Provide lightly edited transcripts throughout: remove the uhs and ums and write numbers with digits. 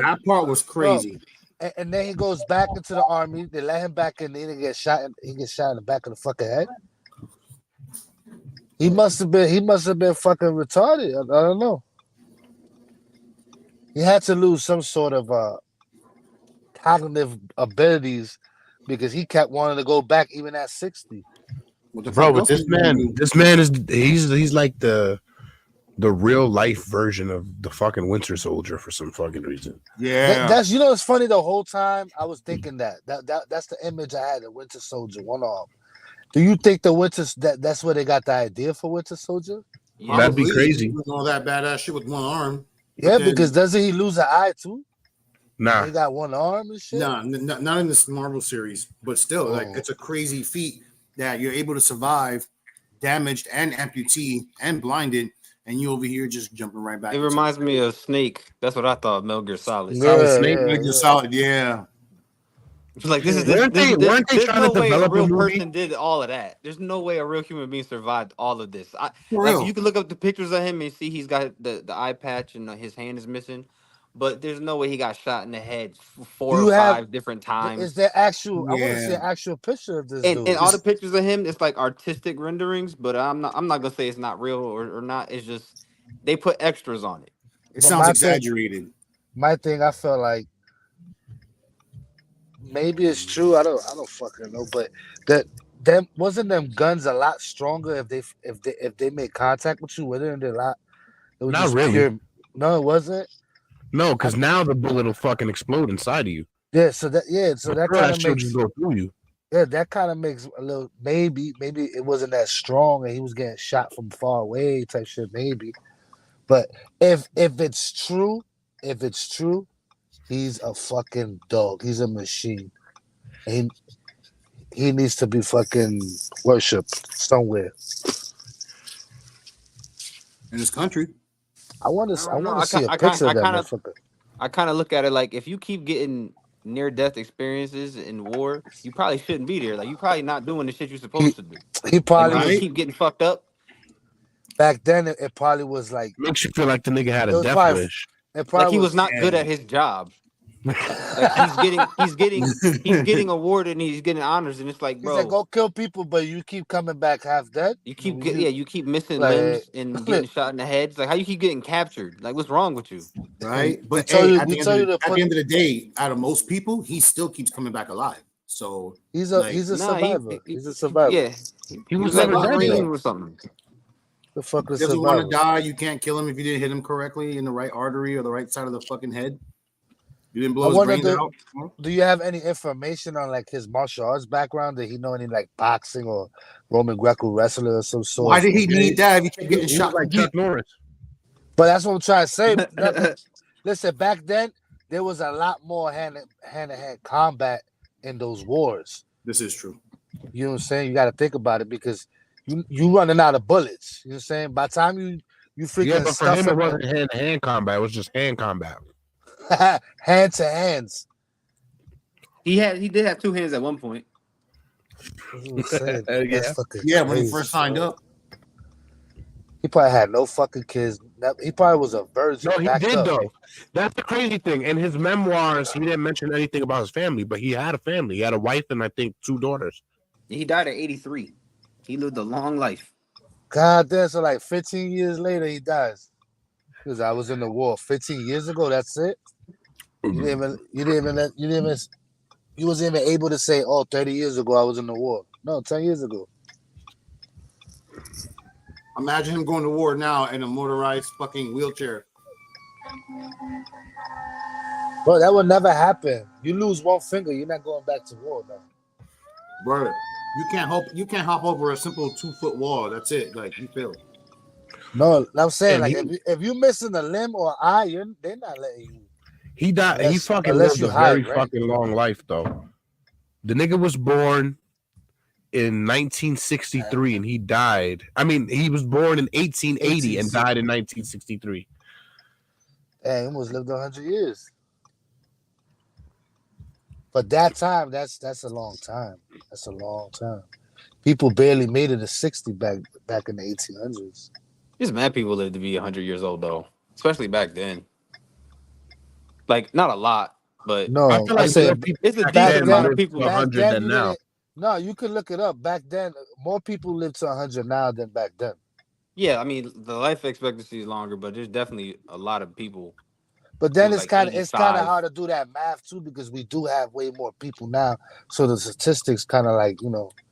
That part was crazy. And then he goes back into the army. They let him back in. He gets shot. He gets shot in the back of the fucking head. He must have been fucking retarded. I don't know. He had to lose some sort of cognitive abilities because he kept wanting to go back even at 60. Bro, but this man is he's like the real life version of the fucking Winter Soldier for some fucking reason. Yeah, that's it's funny. The whole time I was thinking that's the image I had of Winter Soldier, one arm. Do you think that's where they got the idea for Winter Soldier? Yeah. That'd be crazy. All that badass shit with one arm. Yeah, because doesn't he lose an eye too? Nah, he got one arm and shit. Nah, not in this Marvel series, but still, like it's a crazy feat that you're able to survive, damaged and amputee and blinded, and you over here just jumping right back. It reminds me of Snake. That's what I thought. Metal Gear Solid. Snake, Metal Gear Solid. Yeah. Like there's no way a real person did all of that. There's no way a real human being survived all of this. You can look up the pictures of him and see he's got the eye patch and his hand is missing, but there's no way he got shot in the head 4 or 5 different times. Is there actual? I want to see an actual picture of this dude. And all the pictures of him, it's like artistic renderings, but I'm not gonna say it's not real or not. It's just they put extras on it. It sounds exaggerated. My thing, I felt like. Maybe it's true. I don't fucking know. But wasn't them guns a lot stronger if they made contact with you with it and a lot. It was not really. Pure, no, it wasn't. No, because now the bullet will fucking explode inside of you. Yeah. So that kind of makes just go through you. Yeah, that kind of makes a little maybe it wasn't that strong and he was getting shot from far away type shit maybe. But if it's true. He's a fucking dog. He's a machine. And he needs to be fucking worshipped somewhere in this country. I want to see a picture of that motherfucker. I kind of look at it like if you keep getting near-death experiences in war, you probably shouldn't be there. Like you probably not doing the shit you're supposed to do. He probably keep getting fucked up. Back then, it probably was like makes you feel like the nigga had a death wish. Like he was not good at his job. Like he's getting awarded and he's getting honors and it's like, bro, he's like, go kill people, but you keep coming back half dead. You keep missing limbs and getting shot in the head. It's like how you keep getting captured. Like what's wrong with you? Right. But at the end of the day, out of most people, he still keeps coming back alive. So he's a survivor. He's a survivor. Yeah, he was like Marine or something. The fuck is doesn't want to die. You can't kill him if you didn't hit him correctly in the right artery or the right side of the fucking head. You didn't blow his brains out. Do you have any information on like his martial arts background? Did he know any like boxing or Roman Greco wrestler or some sort? Why did he need that if he kept getting shot like Chuck Norris? But that's what I'm trying to say. Listen, back then there was a lot more hand-to-hand combat in those wars. This is true. You know what I'm saying? You got to think about it because you running out of bullets. You know what I'm saying? By the time you freaking but for him it wasn't hand-to-hand combat. It was just hand combat. Hand to hands. He did have 2 hands at one point. Yeah, when he first signed up. He probably had no fucking kids. He probably was a virgin. No, he did though. That's the crazy thing. In his memoirs, he didn't mention anything about his family, but he had a family. He had a wife and I think 2 daughters. He died at 83. He lived a long life. God damn, so like 15 years later he dies. Because I was in the war 15 years ago. That's it. You wasn't even able to say, 30 years ago I was in the war. No, 10 years ago. Imagine him going to war now in a motorized fucking wheelchair. Bro, that would never happen. You lose one finger, you're not going back to war, man. Bro, you can't hop over a simple 2-foot wall. That's it. Like you failed. No, I'm saying like if you're missing a limb or eye, they're not letting you. He died. He fucking lived a very fucking long life, though. The nigga was born in 1963 and he died. I mean, he was born in 1880 and died in 1963. He almost lived 100 years. But that time, that's a long time. That's a long time. People barely made it to 60 back in the 1800s. Just mad people lived to be 100 years old, though, especially back then. Like not a lot, but no, I feel like it's a back decent then amount of lived people. to 100 than now. No, you can look it up. Back then, more people live to 100 now than back then. Yeah, I mean the life expectancy is longer, but there's definitely a lot of people. But then it's like kind of 85. hard to do that math too because we do have way more people now. So the statistics kind of like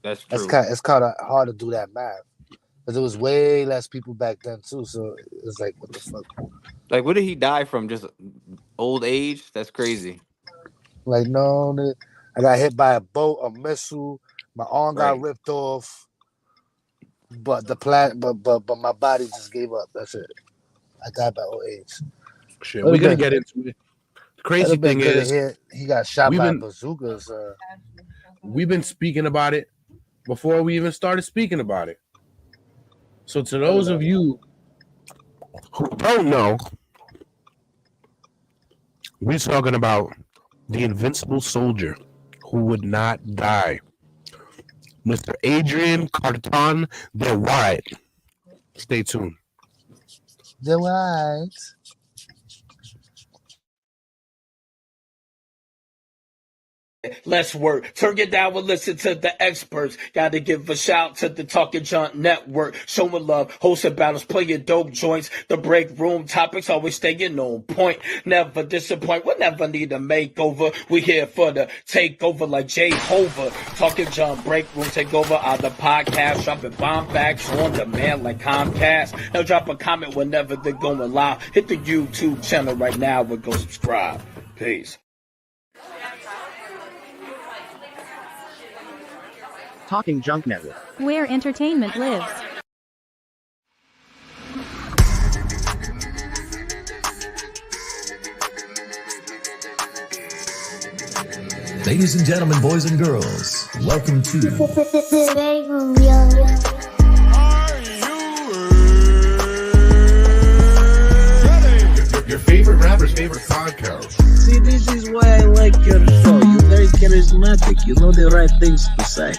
that's true. It's kind of hard to do that math because there was way less people back then too. So it's like what the fuck? Like what did he die from? Just old age? That's crazy. Like no, I got hit by a boat, a missile. My arm got ripped off. But but my body just gave up. That's it. I died by old age. Shit, we're gonna get into it. The crazy thing is, he got shot by bazookas. We've been speaking about it before we even started speaking about it. So to those of you who don't know, we're talking about the invincible soldier who would not die. Mr. Adrian Carton de Wiart. Stay tuned. De Wiart. Let's work. Turn it down and listen to the experts. Gotta give a shout to the Talking Junk Network. Showing love, hosting battles, playing dope joints. The break room topics always staying on point. Never disappoint. We'll never need a makeover. We here for the takeover like Jehovah. Talking Junk break room takeover on the podcast. Dropping bomb facts on demand like Comcast. Now drop a comment whenever they're going live. Hit the YouTube channel right now and go subscribe. Peace. Talking Junk Network, where entertainment lives. Ladies and gentlemen, boys and girls, welcome to BreakRoom, yo. Your favorite rapper's favorite podcast. See, this is why I like your show. You're very charismatic. You know the right things to say.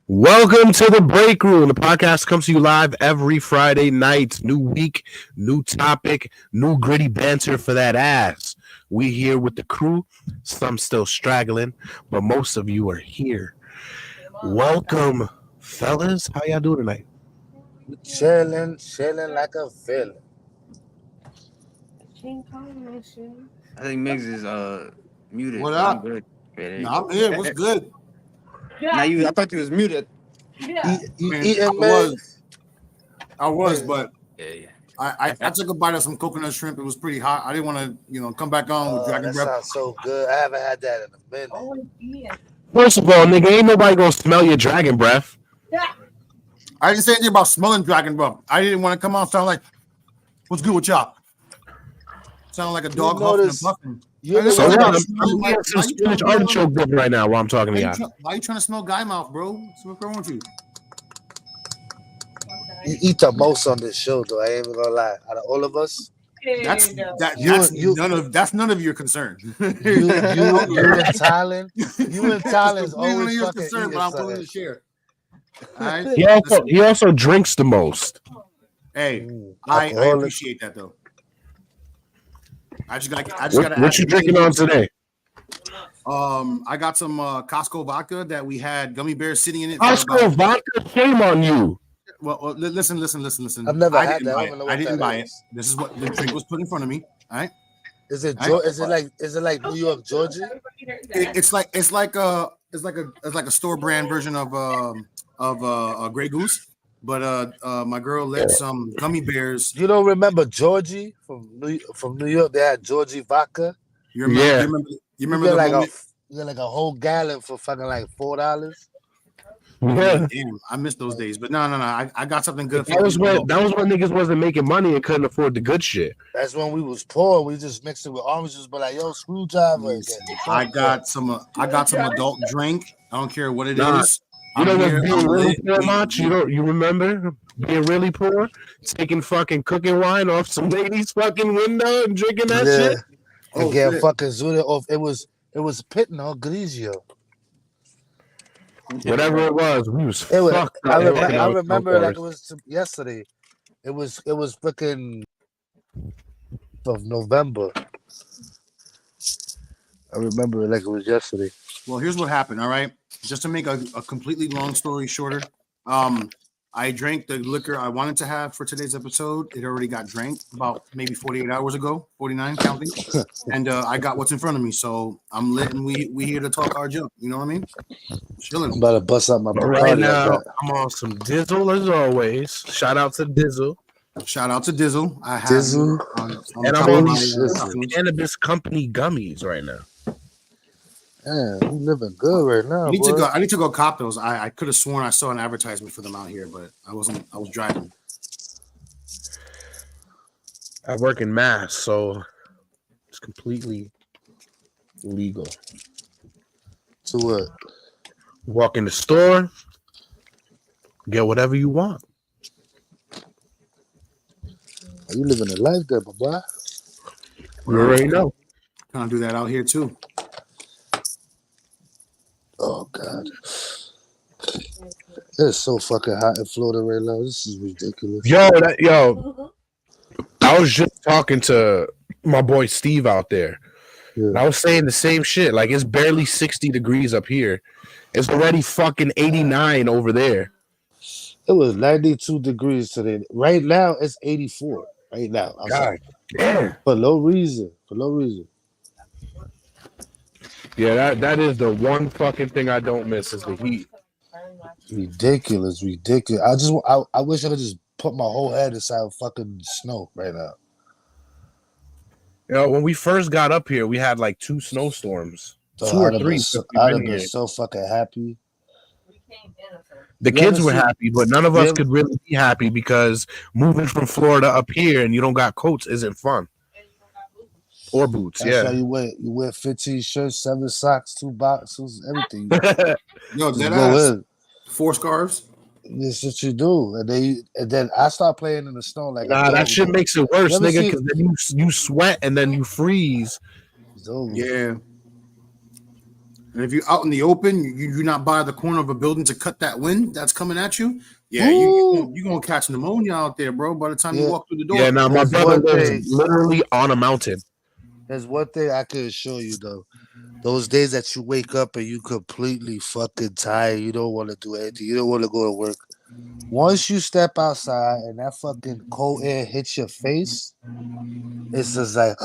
Welcome to the Break Room. The podcast comes to you live every Friday night. New week, new topic, new gritty banter for that ass. We here with the crew. Some still straggling, but most of you are here. Welcome, fellas. How y'all doing tonight? Chilling like a villain. I think Migs is muted. What up? I'm good. No, I'm here. What's good? I thought you was muted. I was, but yeah. I took a bite of some coconut shrimp. It was pretty hot. I didn't want to, come back on with Dragon Breath. That sounds so good. I haven't had that in a minute. First of all, nigga, ain't nobody gonna smell your dragon breath. I didn't say anything about smelling dragon breath. I didn't want to come on sound like, what's good with y'all? Sound like a dog huffing and puffing. I'm some spinach artichoke dip right now while I'm talking to y'all. Why are you trying to smell guy mouth, bro? What's wrong with you? You eat the most on this show, though. I ain't even gonna lie. Out of all of us, that's none of your concern. you and Tylen, is always your fucking concern, but I'm willing to share. All right? He also drinks the most. Hey, I appreciate that though. I just gotta. What you drinking on today? I got some Costco vodka that we had gummy bears sitting in it. Costco vodka, shame on you. Well, listen. I've never had that. I didn't buy it. This is what the drink was put in front of me. All right. Is it like New York, Georgia? It's like a store brand version of Grey Goose. But my girl let some gummy bears. You don't remember Georgie from New York? They had Georgie vodka. You remember you get like a whole gallon for fucking like $4. Yeah. Damn, I missed those days. But no. I got something good. That was when niggas wasn't making money and couldn't afford the good shit. That's when we was poor. We just mixed it with orange juice, but like, yo, screwdriver. I got some adult drink. I don't care what it is. You know what's being really poor, Mach? You remember being really poor? Taking fucking cooking wine off some lady's fucking window and drinking that shit? And getting fucking zooted off. It was Pitno Grigio. Whatever it was, we was It was. fucked I up. remember like it was yesterday. It was freaking of November. I remember it like it was yesterday. Well, here's what happened. All right, just to make a completely long story shorter, I drank the liquor I wanted to have for today's episode. It already got drank about maybe 48 hours ago, 49 counting, and I got what's in front of me. So I'm lit, and we here to talk our junk. You know what I mean? Chilling. I'm about to bust out my right now. I'm on some Dizzle as always. Shout out to Dizzle. Shout out to Dizzle. I have Dizzle. And I'm on these cannabis company gummies right now. Man, you living good right now. I need to go cop those. I could have sworn I saw an advertisement for them out here, but I wasn't. I was driving. I work in Mass, so it's completely legal. To what? Walk in the store, get whatever you want. You living a life there, my boy. You already know. Can't do that out here too. Oh God, it's so fucking hot in Florida right now. This is ridiculous. Yo, I was just talking to my boy Steve out there. Yeah. And I was saying the same shit. Like, it's barely 60 degrees up here. It's already fucking 89 over there. It was 92 degrees today. Right now, it's 84. Right now. God damn. For no reason. Yeah, that is the one fucking thing I don't miss is the heat. Ridiculous. I wish I could just put my whole head inside fucking snow right now. You know, when we first got up here, we had like 2 snowstorms. So 2 or 3. I'd have been so fucking happy. The kids were happy, but none of us could really be happy because moving from Florida up here and you don't got coats isn't fun. Or boots, That's how you wear 15 shirts, 7 socks, 2 boxes, everything. Yo, that 4 scarves. This is what you do, and then I start playing in the snow like. Nah, that shit makes it worse, nigga, because then you sweat and then you freeze. Yeah. And if you're out in the open, you're not by the corner of a building to cut that wind that's coming at you. Yeah, you're gonna catch pneumonia out there, bro. By the time you walk through the door. Yeah, now my brother lives literally on a mountain. There's one thing I can assure you though. Those days that you wake up and you completely fucking tired, you don't want to do anything, you don't want to go to work. Once you step outside and that fucking cold air hits your face, it's just like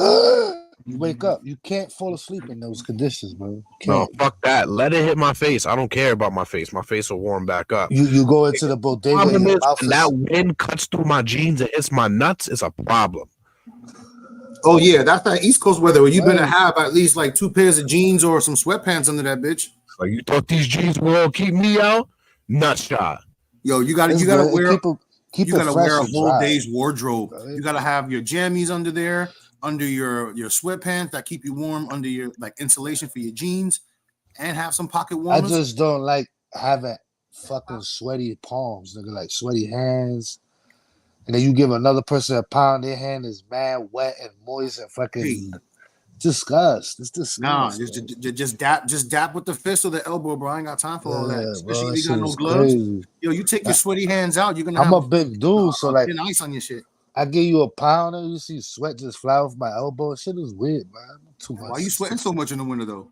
you wake up. You can't fall asleep in those conditions, bro. No, fuck that. Let it hit my face. I don't care about my face. My face will warm back up. You go into the bodega. When that wind cuts through my jeans and hits my nuts, it's a problem. Oh yeah, that's that East Coast weather where you better have at least like 2 pairs of jeans or some sweatpants under that bitch. Like, you thought these jeans will all keep me out? Nut shot. Yo, you gotta wear a whole day's wardrobe. Right? You gotta have your jammies under there, under your sweatpants that keep you warm, under your like insulation for your jeans, and have some pocket warmers. I just don't like having fucking sweaty palms, nigga, like sweaty hands. And then you give another person a pound, their hand is mad wet and moist and fucking disgust. It's disgust. Nah, just dap with the fist or the elbow, bro. I ain't got time for all that. Especially if you got no gloves. Crazy. Yo, you take your sweaty hands out, you're gonna. I'm a big dude, so like thin ice on your shit. I give you a pound and you see sweat just fly off my elbow. Shit is weird, man. Too much. Why are you sweating so much in the winter though?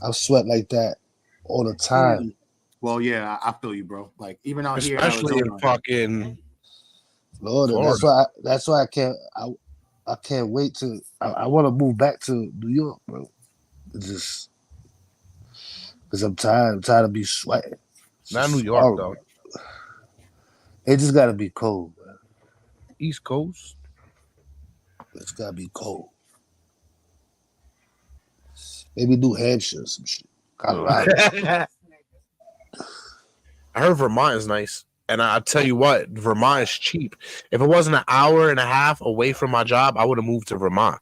I sweat like that all the time. Well, yeah, I feel you, bro. Like even out here, especially in fucking Florida. That's why I can't wait to. I want to move back to New York, bro. Just because I'm tired. I'm tired of be sweating. Not New York though. It just gotta be cold, man. East Coast. It's gotta be cold. Maybe New Hampshire or some shit. Colorado. I heard Vermont is nice. And I tell you what, Vermont is cheap. If it wasn't an hour and a half away from my job, I would have moved to Vermont.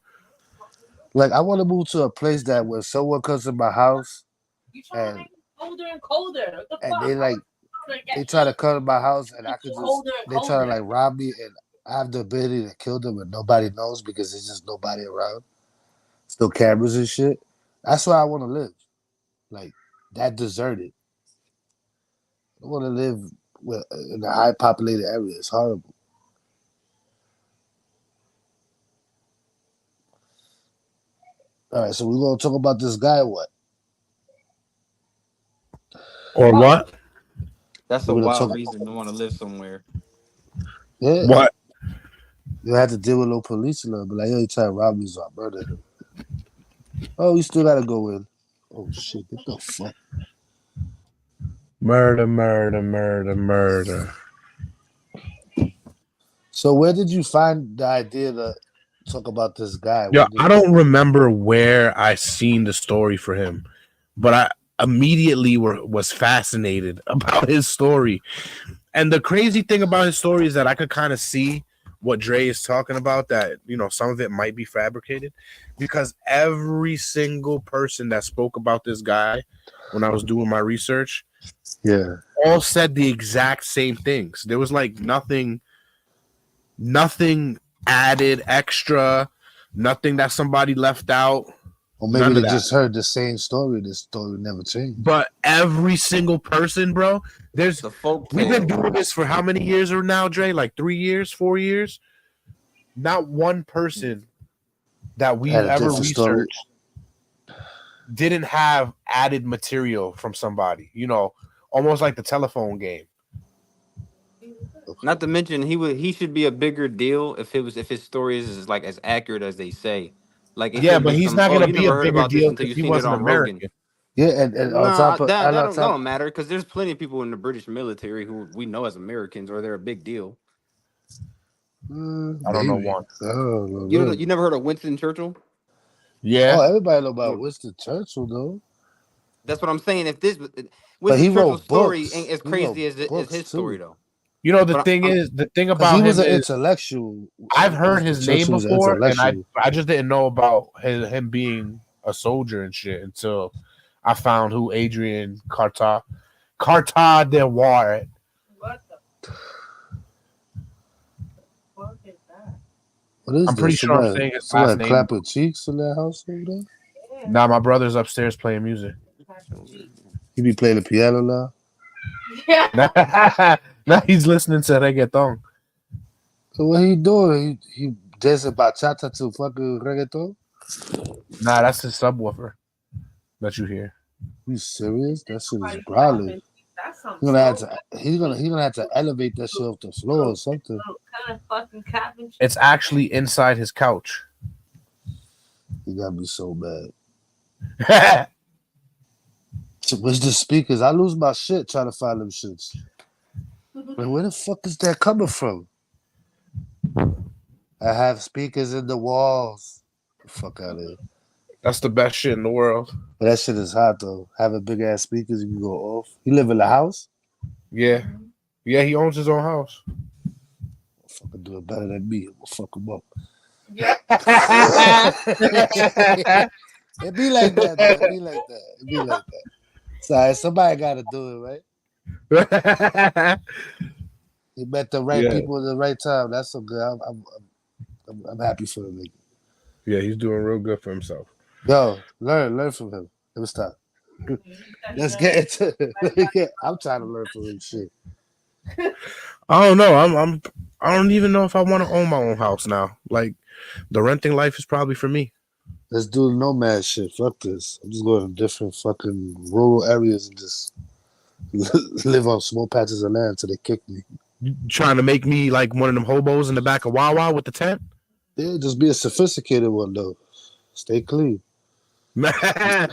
Like, I want to move to a place that when someone comes to my house and colder and colder. And they try to come to my house and I could just, they try to like rob me and I have the ability to kill them and nobody knows because there's just nobody around. Still cameras and shit. That's where I want to live. Like, that deserted. I want to live in a high populated area. It's horrible. All right, so we're gonna talk about this guy. What? Or what? That's a wild reason to want to live somewhere. Yeah. What? You have to deal with no police and but like, yo, you try to rob me, so I murdered him. Oh, you still gotta go in. Oh shit! What the fuck? Murder, murder, murder, murder. So where did you find the idea to talk about this guy? Yeah, I don't remember where I seen the story for him, but I immediately was fascinated about his story. And the crazy thing about his story is that I could kind of see what Dre is talking about, that, you know, some of it might be fabricated, because every single person that spoke about this guy when I was doing my research, all said the exact same things. There was like nothing added extra, nothing that somebody left out. Or maybe they just heard the same story. This story never changed. But every single person, bro, we've been doing this for how many years now, Dre? Like 3 years, 4 years? Not one person that we've ever researched didn't have added material from somebody. You know, almost like the telephone game. Not to mention he should be a bigger deal if his story is like as accurate as they say. Like but he's not going to be a bigger deal until you he seen wasn't it on American. Rogan. Yeah, and on top of that don't matter, because there's plenty of people in the British military who we know as Americans, or they're a big deal. I don't know one. You never heard of Winston Churchill? Yeah. Oh, everybody know about Winston Churchill though. That's what I'm saying. If this Winston Churchill's story ain't as crazy as his story though. You know, the thing about he him was an is, intellectual. I've heard his name before, and I just didn't know about him being a soldier and shit until I found who Adrian Carton de Wiart. What the fuck is that? What is I'm pretty sure I'm saying his last name. Clapping cheeks in that house over there? Nah, my brother's upstairs playing music. You be playing the piano now? Yeah. Now he's listening to reggaeton. So what he doing? He dancing bachata to fucking reggaeton? Nah, that's his subwoofer that you hear. You serious? That shit is growling. He's gonna have to elevate that shit off the floor or something. It's actually inside his couch. He gotta be so bad. So where's the speakers? I lose my shit trying to find them shits. Like, where the fuck is that coming from? I have speakers in the walls. Get the fuck out of here. That's the best shit in the world. But that shit is hot though. Having big ass speakers, you can go off. You live in the house? Yeah. Yeah, he owns his own house. Fucking do it better than me. We'll fuck him up. Yeah. It be like that, though. It be like that. Sorry, somebody gotta do it, right? He met the right people at the right time. That's so good. I'm happy for him. Yeah, he's doing real good for himself. Yo, learn from him. Never stop. Let's get into it. I'm trying to learn from him shit. I don't know. I don't even know if I want to own my own house now. Like, the renting life is probably for me. Let's do the nomad shit. Fuck this. I'm just going to different fucking rural areas and just live on small patches of land until they kick me. You trying to make me like one of them hobos in the back of Wawa with the tent? Yeah, just be a sophisticated one though. Stay clean. I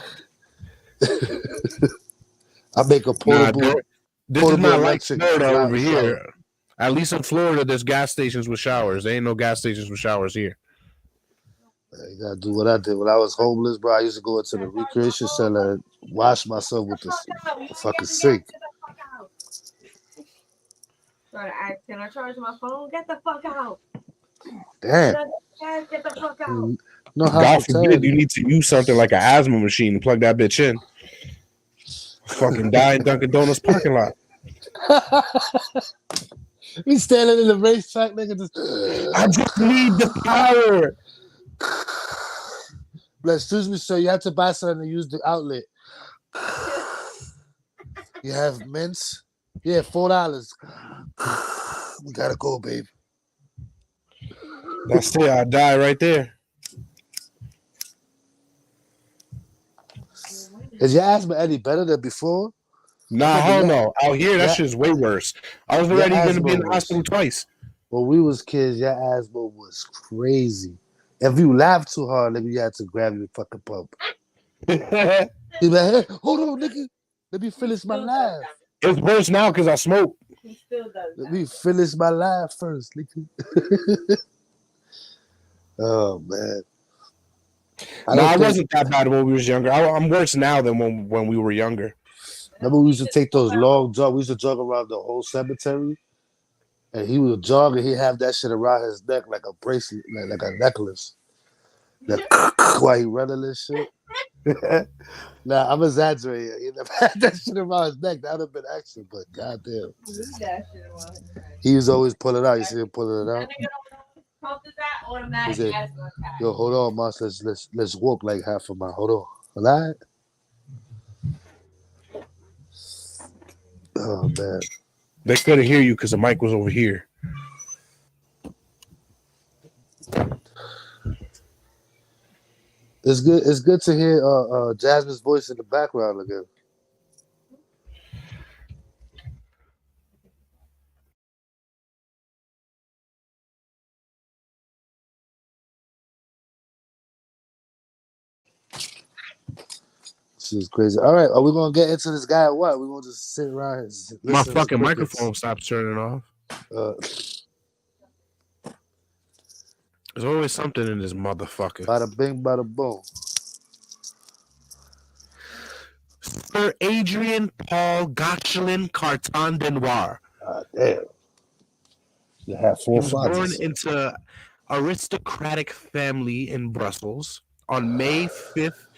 make a portable. This is not like Florida over here. At least in Florida, there's gas stations with showers. There ain't no gas stations with showers here. You gotta do what I did when I was homeless, bro. I used to go into the recreation center and wash myself with the fucking sink. Can I charge my phone? Get the fuck out. Damn. Get the fuck out. No, God forbid you need to use something like an asthma machine and plug that bitch in. Fucking die in Dunkin' Donuts parking lot. We standing in the racetrack, nigga. I just need the power. But excuse me, sir. You have to buy something to use the outlet. You have mints. Yeah, $4. We gotta go, babe. That's it. I die right there. Is your asthma any better than before? Nah, hell no. Out here, that shit's way worse. I was already going to be in the hospital twice. When we was kids, your asthma was crazy. If you laughed too hard, then you had to grab your fucking pump. He be like, hey, hold on, nigga. Let me finish my laugh. It's worse now because I smoke. He still does. Let me finish my laugh first, nigga. Oh, man. I wasn't that bad when we was younger. I'm worse now than when we were younger. Remember, we used to take those long jogs. We used to jog around the whole cemetery. And he would jog and he'd have that shit around his neck like a bracelet, like a necklace. While he running this shit. Nah, I'm exaggerating. He never had that shit around his neck. That would have been action, but goddamn. He was always pulling it out. You see him pulling it out? He said, yo, hold on, Moss. Let's walk like half a mile. Hold on. All right? Oh, man. They couldn't hear you because the mic was over here. It's good. It's good to hear Jasmine's voice in the background again. She's crazy. All right, are we gonna get into this guy or what? We're gonna just sit around and listen. My fucking microphone stopped turning off. There's always something in this motherfucker. Bada bing, bada boom. Sir Adrian Carton de Wiart. Damn. You have four fathers. He was born into aristocratic family in Brussels on May 5th,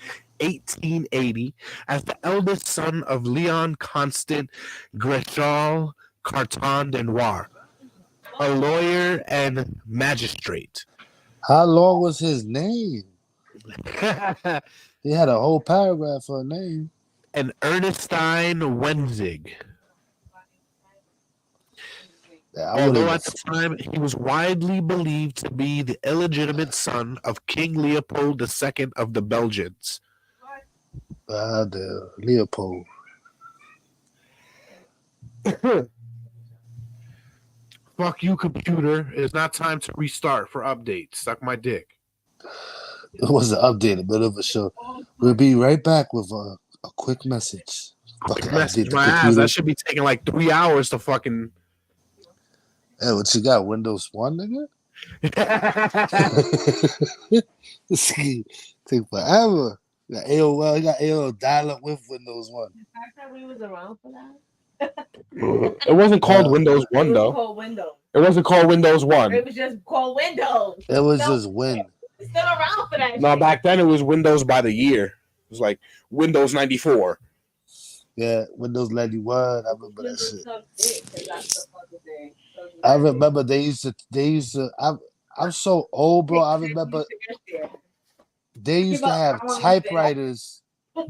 1880, as the eldest son of Leon Constant Grechal Carton de Wiart, a lawyer and magistrate. How long was his name? He had a whole paragraph for a name. And Ernestine Wenzig. Although at the time he was widely believed to be the illegitimate son of King Leopold II of the Belgians. The Leopold. Fuck you, computer. It's not time to restart for updates. Suck my dick. It was an update, a bit of a show. We'll be right back with a quick message. Message my ass. That should be taking like 3 hours to fucking. Hey, what you got? Windows 1, nigga? Take forever. You got AOL. You got AOL dial-up with Windows 1. The fact that we was around for that. It wasn't called Windows 1 though. Called Windows. It wasn't called Windows 1. It was just called Windows. It was just Win. It's still around for that. No, back then it was Windows by the year. It was like Windows 94. Yeah, Windows 91. I remember that shit. I remember they used to. I'm so old, bro. I remember they used to have typewriters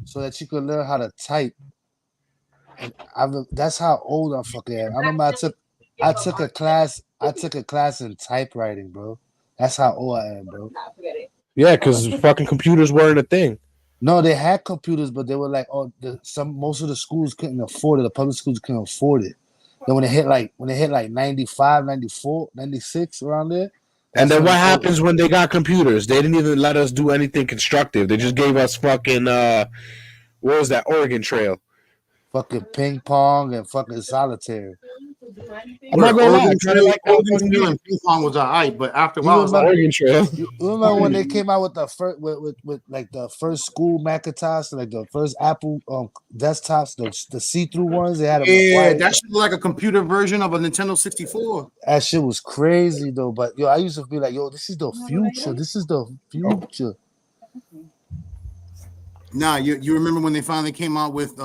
so that you could learn how to type. And that's how old I fucking am. I remember I took a class in typewriting, bro. That's how old I am, bro. Yeah, because fucking computers weren't a thing. No, they had computers, but they were like, most of the schools couldn't afford it. The public schools couldn't afford it. Then when it hit like 95, 94, 96, around there. And then what happens when they got computers? They didn't even let us do anything constructive. They just gave us fucking what was that, Oregon Trail? Fucking ping pong and fucking solitaire. I'm not gonna lie, I kind of like Oregon Trail and ping pong was alright, but after a while, it was like Oregon Trail. You remember when they came out with the first with like the first school Macintosh, like the first Apple desktops, the see-through ones? They had that shit was like a computer version of a Nintendo 64. That shit was crazy though. But yo, I used to be like, yo, this is the future. This is the future. Nah, you remember when they finally came out with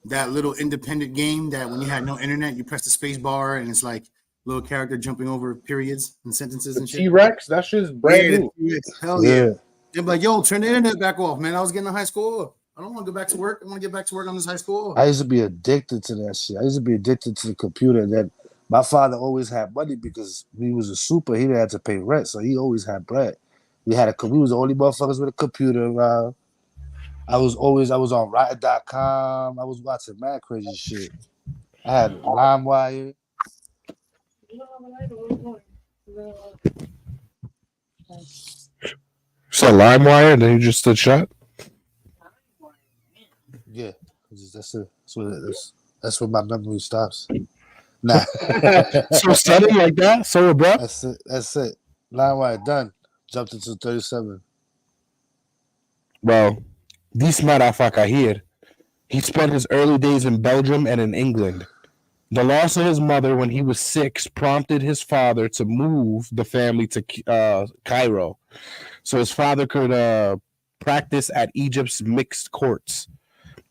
that little independent game that when you had no internet, you press the space bar and it's like little character jumping over periods and sentences and shit. T-Rex, that shit's brand new. Hell yeah. They're like, yo, turn the internet back off, man. I was getting a high score. I don't want to go back to work. I want to get back to work on this high school. I used to be addicted to that shit. I used to be addicted to the computer. That my father always had money because he was a super. He didn't have to pay rent, so he always had bread. We was the only motherfuckers with a computer around. I was on Rotten.com. I was watching mad crazy shit. I had LimeWire. So LimeWire, and then you just stood shut? Yeah, that's it. That's where my memory stops. Nah. So sudden like that? So abrupt? That's it. LimeWire done. Jumped into 37. Well, this motherfucker here, he spent his early days in Belgium and in England. The loss of his mother when he was 6 prompted his father to move the family to Cairo, so his father could practice at Egypt's mixed courts.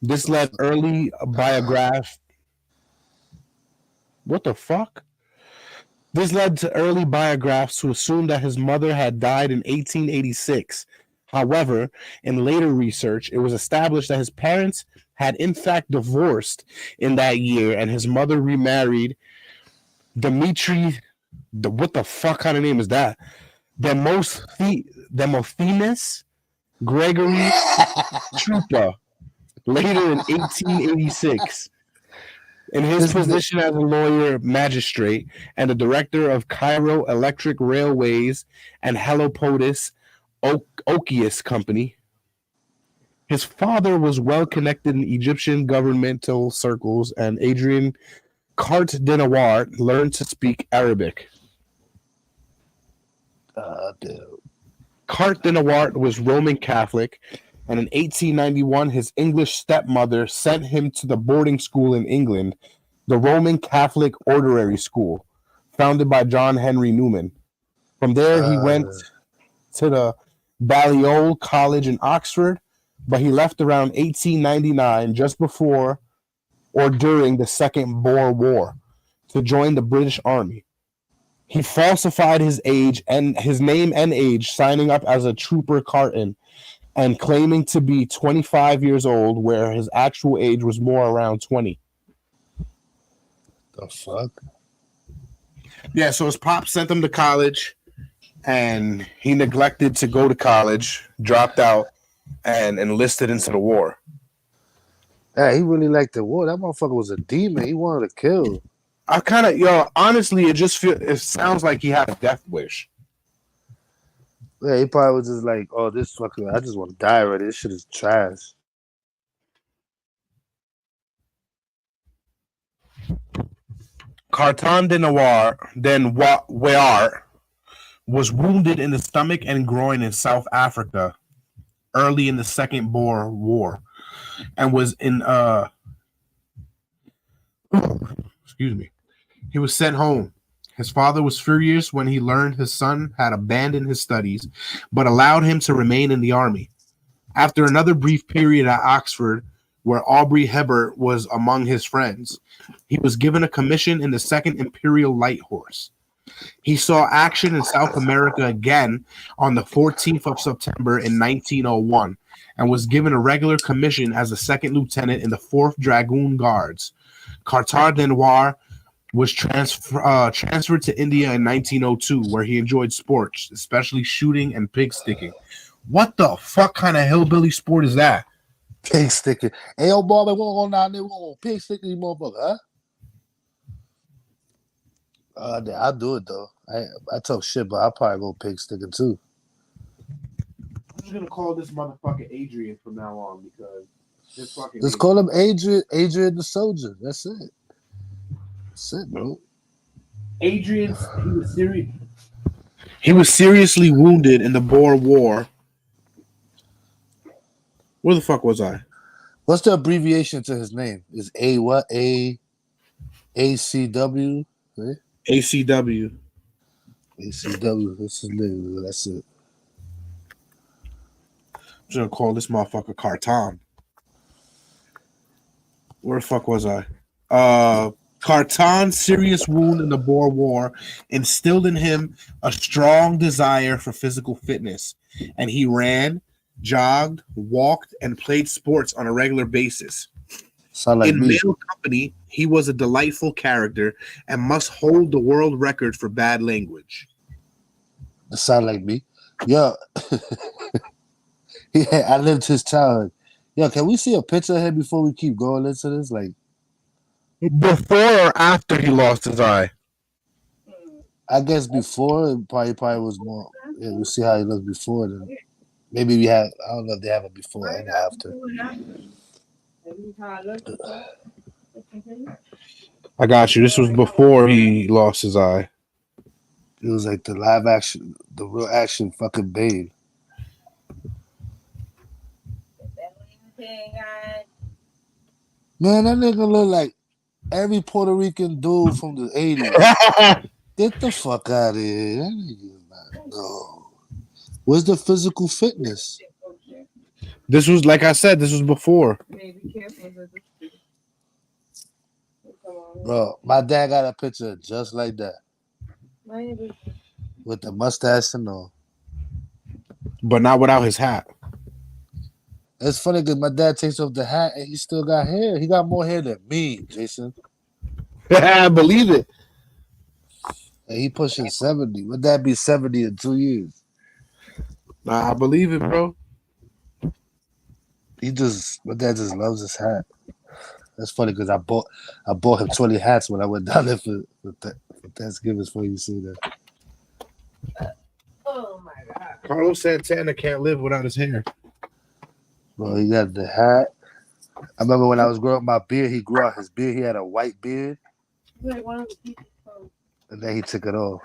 This led early biographs. What the fuck? This led to early biographs who assumed that his mother had died in 1886. However, in later research, it was established that his parents had in fact divorced in that year, and his mother remarried Dimitri. What the fuck kind of name is that? Demosthenes Gregory Trupa, later in 1886. In his position as a lawyer, magistrate, and the director of Cairo Electric Railways and Heliopolis Okius Company, his father was well connected in Egyptian governmental circles, and Adrian Carton de Wiart learned to speak Arabic. Carton de Wiart was Roman Catholic, and in 1891, his English stepmother sent him to the boarding school in England, the Roman Catholic Oratory School, founded by John Henry Newman. From there, he went to the Balliol College in Oxford, but he left around 1899, just before or during the Second Boer War, to join the British Army. He falsified his age and his name and age, signing up as a Trooper Carton and claiming to be 25 years old, where his actual age was more around 20. The fuck? Yeah, so his pop sent him to college, and he neglected to go to college, dropped out, and enlisted into the war. Yeah, he really liked the war. That motherfucker was a demon. He wanted to kill. Honestly, it sounds like he had a death wish. Yeah, he probably was just like, oh, this fucking, I just want to die already. This shit is trash. Carton de Wiart was wounded in the stomach and groin in South Africa early in the Second Boer War, and was in excuse me. He was sent home. His father was furious when he learned his son had abandoned his studies, but allowed him to remain in the army. After another brief period at Oxford, where Aubrey Hebert was among his friends, he was given a commission in the 2nd Imperial Light Horse. He saw action in South America again on the 14th of September in 1901, and was given a regular commission as a 2nd lieutenant in the 4th Dragoon Guards. Carton de Wiart was transferred to India in 1902, where he enjoyed sports, especially shooting and pig sticking. What the fuck kind of hillbilly sport is that? Pig sticking. Hey, yo, boy, we won't go down there. We won't pig sticking, you motherfucker, huh? I'll do it, though. I talk shit, but I'll probably go pig sticking, too. I'm just going to call this motherfucker Adrian from now on, because this fucking... Let's call him Adrian the Soldier. That's it. That's it, bro. Adrian, he was seriously wounded in the Boer War. Where the fuck was I? What's the abbreviation to his name? Is A what? ACW? Right? ACW. ACW. That's his name. That's it. I'm just gonna call this motherfucker Carton. Where the fuck was I? Carton's serious wound in the Boer War instilled in him a strong desire for physical fitness, and he ran, jogged, walked, and played sports on a regular basis. Sound like in me. male company, he was a delightful character and must hold the world record for bad language. That sound like me. Yo, yeah, I lived his childhood. Yo, can we see a picture of him before we keep going into this? Like before or after he lost his eye? I guess before it probably was more. Yeah, we'll see how he looked before. Then maybe we have. I don't know if they have it before and after. I got you. This was before he lost his eye. It was like the live action, the real action fucking Bane. Man, that nigga look like every Puerto Rican dude from the 80s. Get the fuck out of here. That nigga not, no. Where's the physical fitness? This was, like I said, this was before. Bro, my dad got a picture just like that. With the mustache and all. But not without his hat. It's funny because my dad takes off the hat and he still got hair. He got more hair than me, Jason. I believe it. And he pushing 70. Would that be 70 in 2 years? Nah, I believe it, bro. My dad just loves his hat. That's funny because I bought him 20 hats when I went down there for Thanksgiving. For you see that. Oh my god. Carlos Santana can't live without his hair. Bro, he got the hat. I remember when I was growing up my beard, he grew out his beard. He had a white beard. Like one of the people. And then he took it off.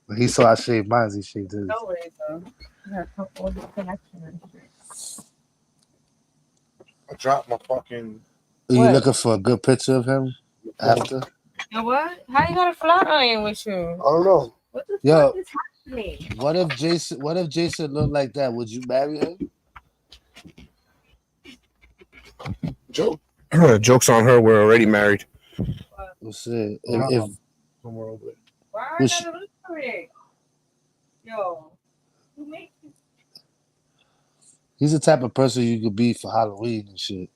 When he saw I shaved mine, he shaved his. No way, though. You got a couple of the connection. I dropped my fucking. Are you looking for a good picture of him after? You know what? How you got a flat iron with you? I don't know. What the Yo, fuck is happening? What if Jason looked like that? Would you marry him? Joke's on her. We're already married. What's it? Somewhere over there. Why I gotta look for it? Yo, who makes it? He's the type of person you could be for Halloween and shit.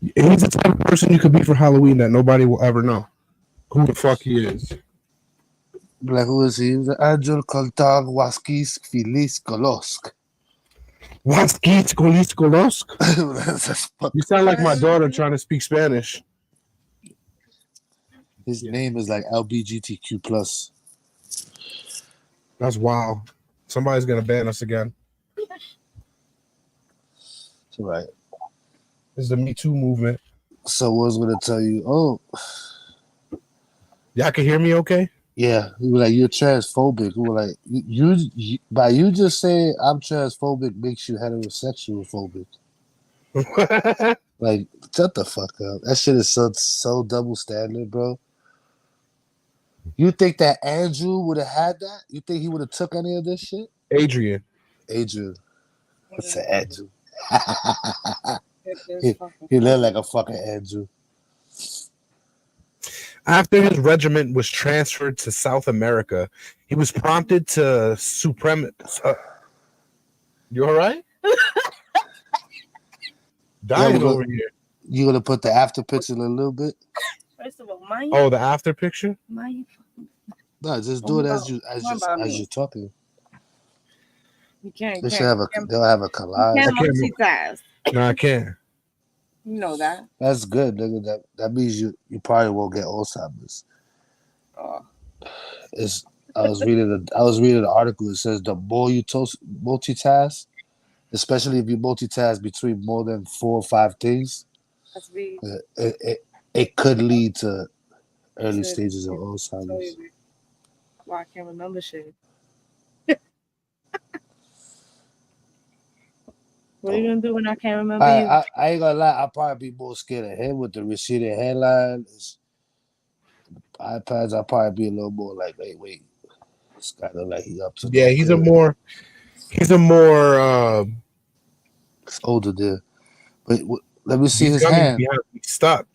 He's the type of person you could be for Halloween that nobody will ever know who the fuck he is. Like, who is he? Adrian Carton de Wiart Feliz Kolosk. Waskis Kolis Kolosk? You sound like my daughter trying to speak Spanish. His name is like LBGTQ+. That's wild. Somebody's gonna ban us again. It's right. It's the Me Too movement. So what was gonna tell you? Oh, y'all can hear me okay? Yeah, he was like, you're transphobic. We were like, you by you just saying I'm transphobic makes you heterosexual phobic. Like, shut the fuck up. That shit is so double standard, bro. You think that Andrew would have had that? You think he would have took any of this shit? Adrian. What's an Andrew? he looked like a fucking Andrew. After his regiment was transferred to South America, he was prompted to You all right? Dying over here. You gonna put the after picture in a little bit? First of all, the after picture? No, just do it as you're talking. You can't. They'll have a collage. You can't multitask. No, I can't. You know that. That's good, nigga. That means you probably won't get Alzheimer's. I was reading an article. It says the more you multitask, especially if you multitask between more than 4 or 5 things, it could lead to early stages of Alzheimer's. Well, I can't remember shit. What are you gonna do when I can't remember you? I ain't gonna lie. I'll probably be more scared of him with the receding hairline. iPads, I'll probably be a little more like, wait. This guy look like he up to. Yeah, he's a more. It's older there. But let me see his hand. Stuck.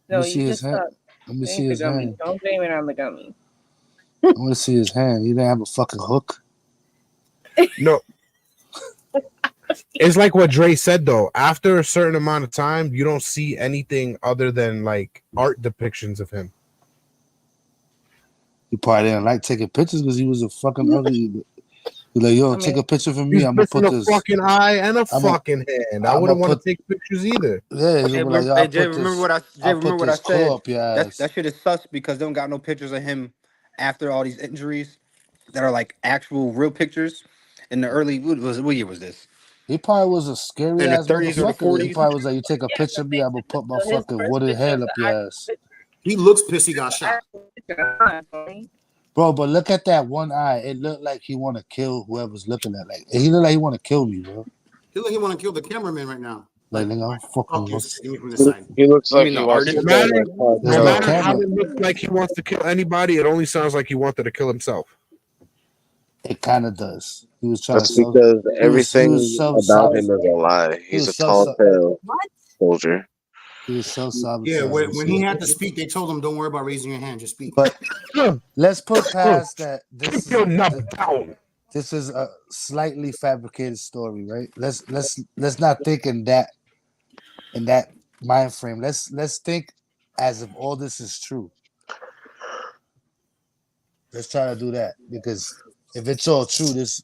No, let me see his hand. Let me see his hand. Don't blame it on the gummy. I want to see his hand. He didn't have a fucking hook. No. It's like what Dre said though. After a certain amount of time, you don't see anything other than like art depictions of him. He probably didn't like taking pictures because he was a fucking ugly. He's like, yo, take a picture for me. I'm gonna put this fucking eye and a fucking hand. I wouldn't want to take pictures either. Yeah, Hey, like, yo, Jay, remember what I said? That shit is sus because they don't got no pictures of him after all these injuries that are like actual real pictures in the early. What year was this? He probably was a scary In the ass 30s or the motherfucker. 40s? He probably was like, you take a picture of me, I'm gonna put my fucking wooden head up your ass. He looks pissed he got shot. Bro, but look at that one eye. It looked like he want to kill whoever's looking at. Like he looked like he want to kill me, bro. He look like he want to kill the cameraman right now. Like nigga, I'm fucking. He looks like he wants to kill. No matter how it looks like he wants to kill anybody, it only sounds like he wanted to kill himself. It kind of does. He was trying That's to. because everything about him is a lie. He's a tall tale soldier. He was so sorry. Yeah, when he had to speak, they told him, "Don't worry about raising your hand, just speak." But let's put past that. This down. This is a slightly fabricated story, right? Let's not think in that mind frame. Let's think as if all this is true. Let's try to do that because if it's all true, this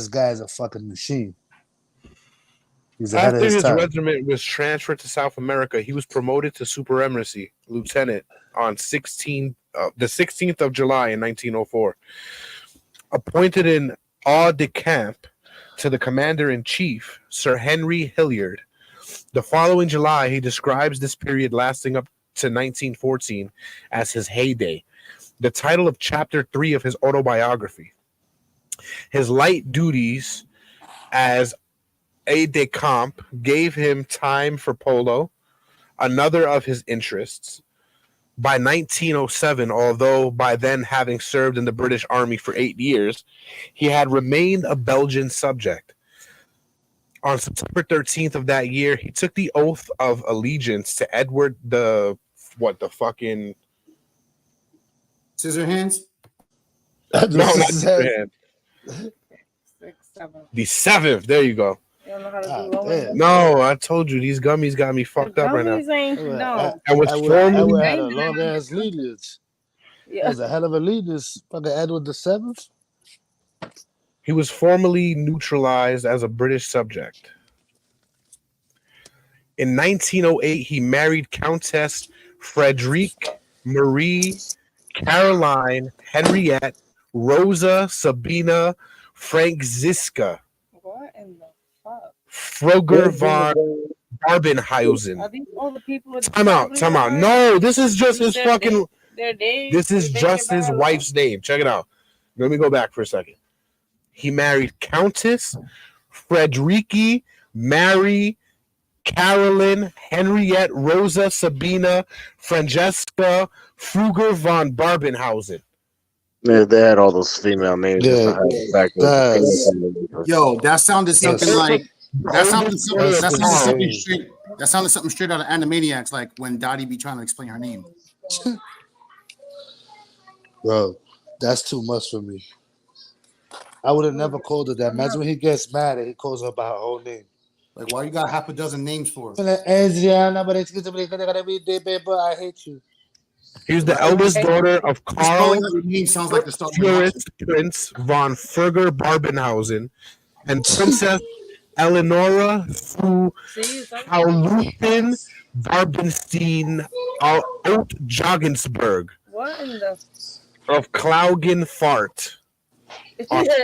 guy is a fucking machine. He's ahead After of his time. regiment was transferred to South America, he was promoted to superembassy lieutenant on the 16th of July in 1904. Appointed in aide de camp to the commander-in-chief, Sir Henry Hilliard. The following July, he describes this period lasting up to 1914 as his heyday, the title of chapter 3 of his autobiography. His light duties as aide de camp gave him time for polo, another of his interests. By 1907, although by then having served in the British Army for 8 years, he had remained a Belgian subject. On September 13th of that year, he took the oath of allegiance to Edward the fucking Scissorhands? No, not Scissorhands. 6, 7. The 7th. There you go. You don't know how to do Roman? No, I told you these gummies got me fucked up right now. Gummies ain't no. And was I formerly had a long ass lineage. Yeah. That was a hell of a lineage. Fucking Edward the Seventh. he was formally neutralized as a British subject. In 1908, he married Countess Frederique Marie Caroline Henriette Rosa Sabina Franziska What in the fuck? Frogger von Barbenhausen. Are these all the people? Time out. No, this is just his fucking. Their names. This is just his wife's name. Check it out. Let me go back for a second. He married Countess Frederique Mary Caroline Henriette Rosa Sabina Francesca Fruger von Barbenhausen. They had all those female names. Yo, that sounded something like that sounded something straight out of Animaniacs, like when Dottie be trying to explain her name. Bro, that's too much for me. I would have never called her that. Imagine when he gets mad and he calls her by her whole name. Like, why you got half a dozen names for her? Adrian, I hate you. He's the eldest daughter of Karl sounds like the start Prince von Frugger Barbenhausen and Princess Eleonora zu Hauslupin Barbenstein Oat-Jogensburg What in the? of Klaugenfahrt,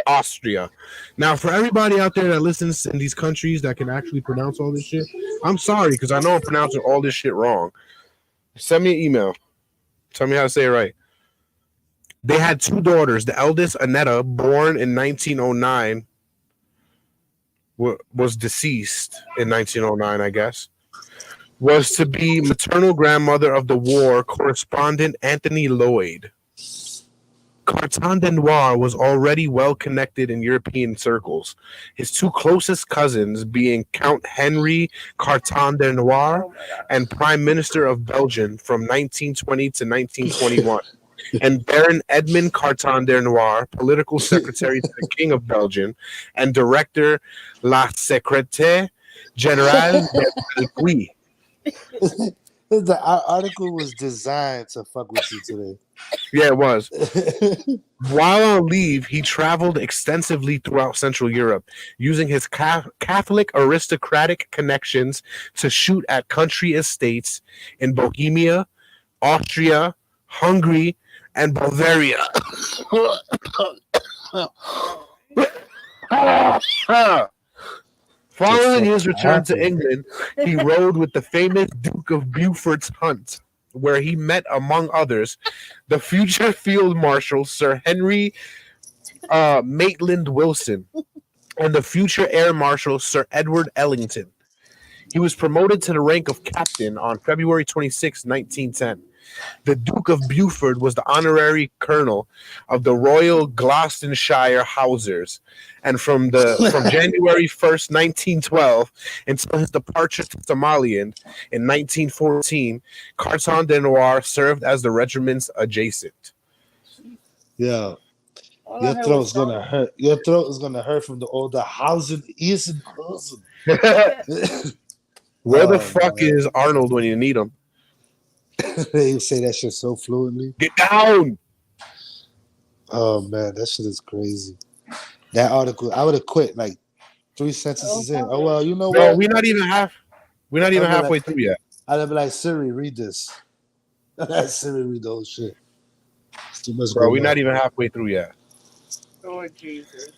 Austria. Now, for everybody out there that listens in these countries that can actually pronounce all this shit, I'm sorry because I know I'm pronouncing all this shit wrong. Send me an email. Tell me how to say it right. They had two daughters. The eldest, Annetta, born in 1909, was deceased in 1909, I guess, was to be maternal grandmother of the war correspondent Anthony Lloyd. Carton de Wiart was already well connected in European circles. His two closest cousins being Count Henry Carton de Wiart and Prime Minister of Belgium from 1920 to 1921. and Baron Edmond Carton de Wiart, political secretary to the King of Belgium, and director La Secrétaire Générale de Puy. The article was designed to fuck with you today. Yeah, it was. While on leave, he traveled extensively throughout Central Europe, using his Catholic aristocratic connections to shoot at country estates in Bohemia, Austria, Hungary, and Bavaria. Following his return to England, he rode with the famous Duke of Beaufort's hunt, where he met, among others, the future Field Marshal Sir Henry Maitland Wilson and the future Air Marshal Sir Edward Ellington. He was promoted to the rank of captain on February 26, 1910. The Duke of Beaufort was the honorary colonel of the Royal Gloucestershire Housers, and from January 1st, 1912, until his departure to Somaliland in 1914, Carton de Wiart served as the regiment's adjutant. Yeah, your throat's gonna hurt. Your throat is gonna hurt from the housing. Where the fuck is Arnold when you need him? They say that shit so fluently. Get down! Oh man, that shit is crazy. That article, I would have quit like 3 sentences in. Oh well, you know what? We're not even halfway through yet. I'd be like, Siri, read this. Let Siri read the whole shit. It's too much. Bro, we're not even halfway through yet. Oh Jesus.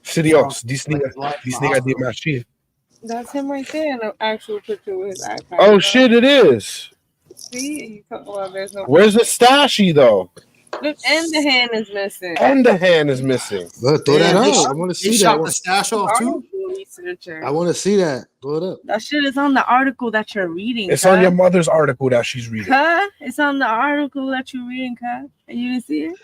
Serios, this nigga did my shit. That's him right there in the actual picture with his iPad. Oh shit, it is. See, you talk about there's no. Where's the stashy though? Look, and the hand is missing. And the hand is missing. Look, throw that out. I want to see that. Shot the stash off too. Researcher. I want to see that. Throw it up. That shit is on the article that you're reading. It's on your mother's article that she's reading. It's on the article that you're reading, and you didn't see it.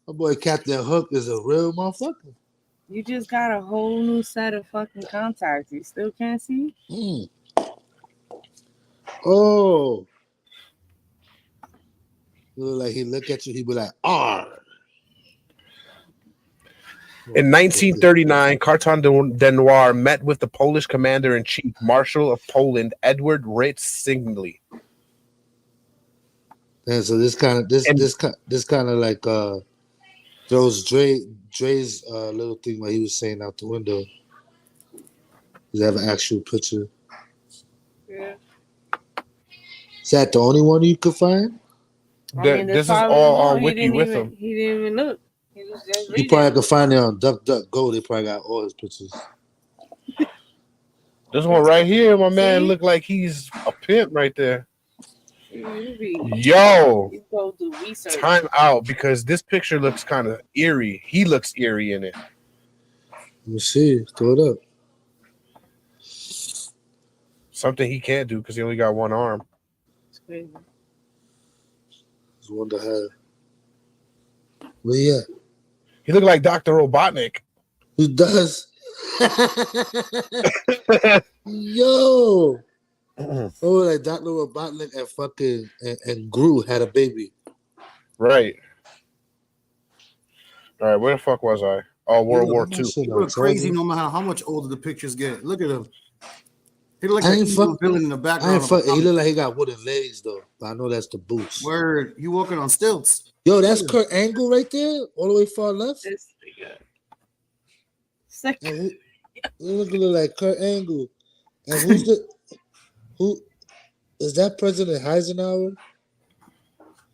My boy Captain Hook is a real motherfucker. You just got a whole new set of fucking contacts. You still can't see? Oh. Like he look at you, he be like, "R." In 1939, Carton de Wiart met with the Polish commander-in-chief, Marshal of Poland, Edward Ryczingli. And so this kind of like those Dre's little thing where he was saying out the window. Does that have an actual picture? Yeah. Is that the only one you could find? This is all on Wiki with him. He didn't even look. He was just reading. You probably could find it on DuckDuckGo. They probably got all his pictures. This one right here, my man, look like he's a pimp right there. Yo, time out because this picture looks kind of eerie. He looks eerie in it. Let me see. Throw it up. Something he can't do because he only got one arm. It's crazy. It's one to have. Where he at? He looked like Dr. Robotnik. He does. Yo. Oh, like Dr. Robotnik and fucking and Gru had a baby. Right. All right, where the fuck was I? Oh, World War II. People are crazy no matter how much older the pictures get. Look at him. He look like a villain in the background. He look like he got wooden legs though. But I know that's the boots. Word, you walking on stilts. Yo, that's Kurt Angle right there, all the way far left. He look like Kurt Angle. And who is that? President Eisenhower?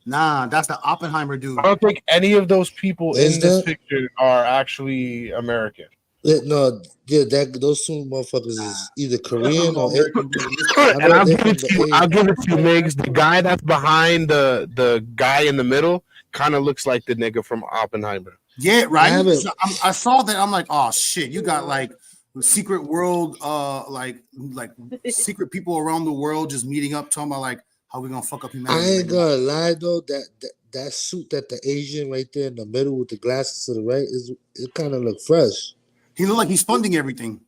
Nah, that's the Oppenheimer dude. I don't think any of those people in this picture are actually American. No, those two motherfuckers is either Korean or and I'll give it to you, Migs. The guy that's behind the guy in the middle kind of looks like the nigga from Oppenheimer. Yeah, right. I saw that. I'm like, oh shit, you got like secret world, like secret people around the world just meeting up, talking about like how we gonna fuck up humanity. I ain't gonna lie though, that suit that the Asian right there in the middle with the glasses to the right it kind of look fresh. He look like he's funding everything.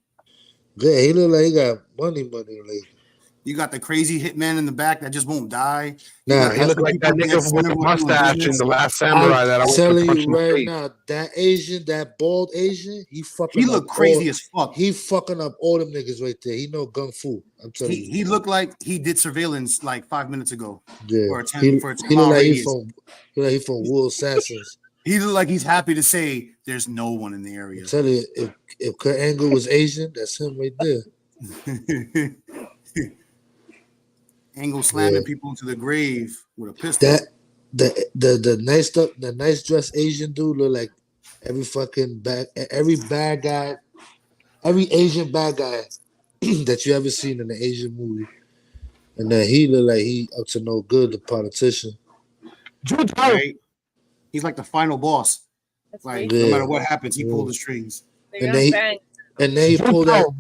Yeah, he look like he got money. Like you got the crazy hitman in the back that just won't die. Nah, he looked like that nigga with the mustache in The Last Samurai that I went to punch in the face. Now, that Asian, that bald Asian, he looked crazy as fuck. He fucking up all them niggas right there. He know gung fu. I'm telling you. He looked like he did surveillance like 5 minutes ago. Yeah, for a 10 he look like radius. he from Wool Assassins. He looked like he's happy to say there's no one in the area. I'm telling you, if Kurt Angle was Asian, that's him right there. Angle slamming people into the grave with a pistol. The nice dressed Asian dude look like every bad guy, every Asian bad guy that you ever seen in an Asian movie. And then he look like he up to no good, the politician. Right? He's like the final boss. Like no matter what happens, he pulled the strings. And then he pulled out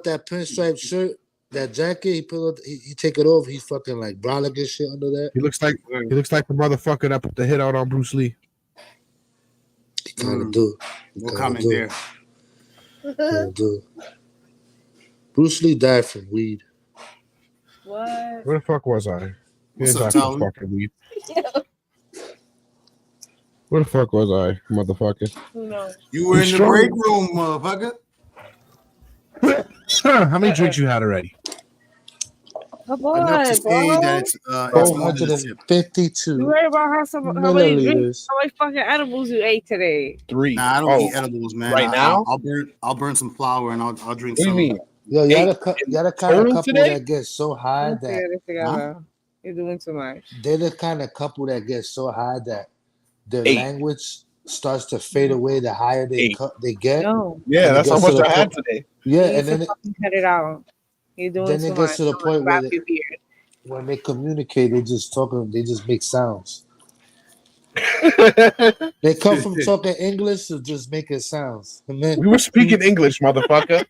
that pinstripe shirt. That jacket, he take it off. He's fucking like brolic and shit under that. He looks like the motherfucker that put the hit out on Bruce Lee. He kind of do. No comment there. Do. Bruce Lee died from weed. What? Where the fuck was I? What's up, Tyler? Fucking weed. Where the fuck was I, motherfucker? No. You were in the break room, motherfucker. How many drinks you had already? Come on, enough to say that it's 452. You heard about how many drinks, how many fucking edibles you ate today? 3. Nah, I don't eat edibles, man. Right now? I'll burn some flour and I'll drink what some. do you mean? Yo, you had a kind of couple today? that get so high that you're doing too much. They're the kind of couple that get so high that their language starts to fade away the higher they get. No. Yeah, that's how much I had today. Yeah, and then cut it out. You're doing then too it much. gets to the point where when they communicate, they just make sounds. They come from talking English to just making sounds. And then, we were speaking English, motherfucker.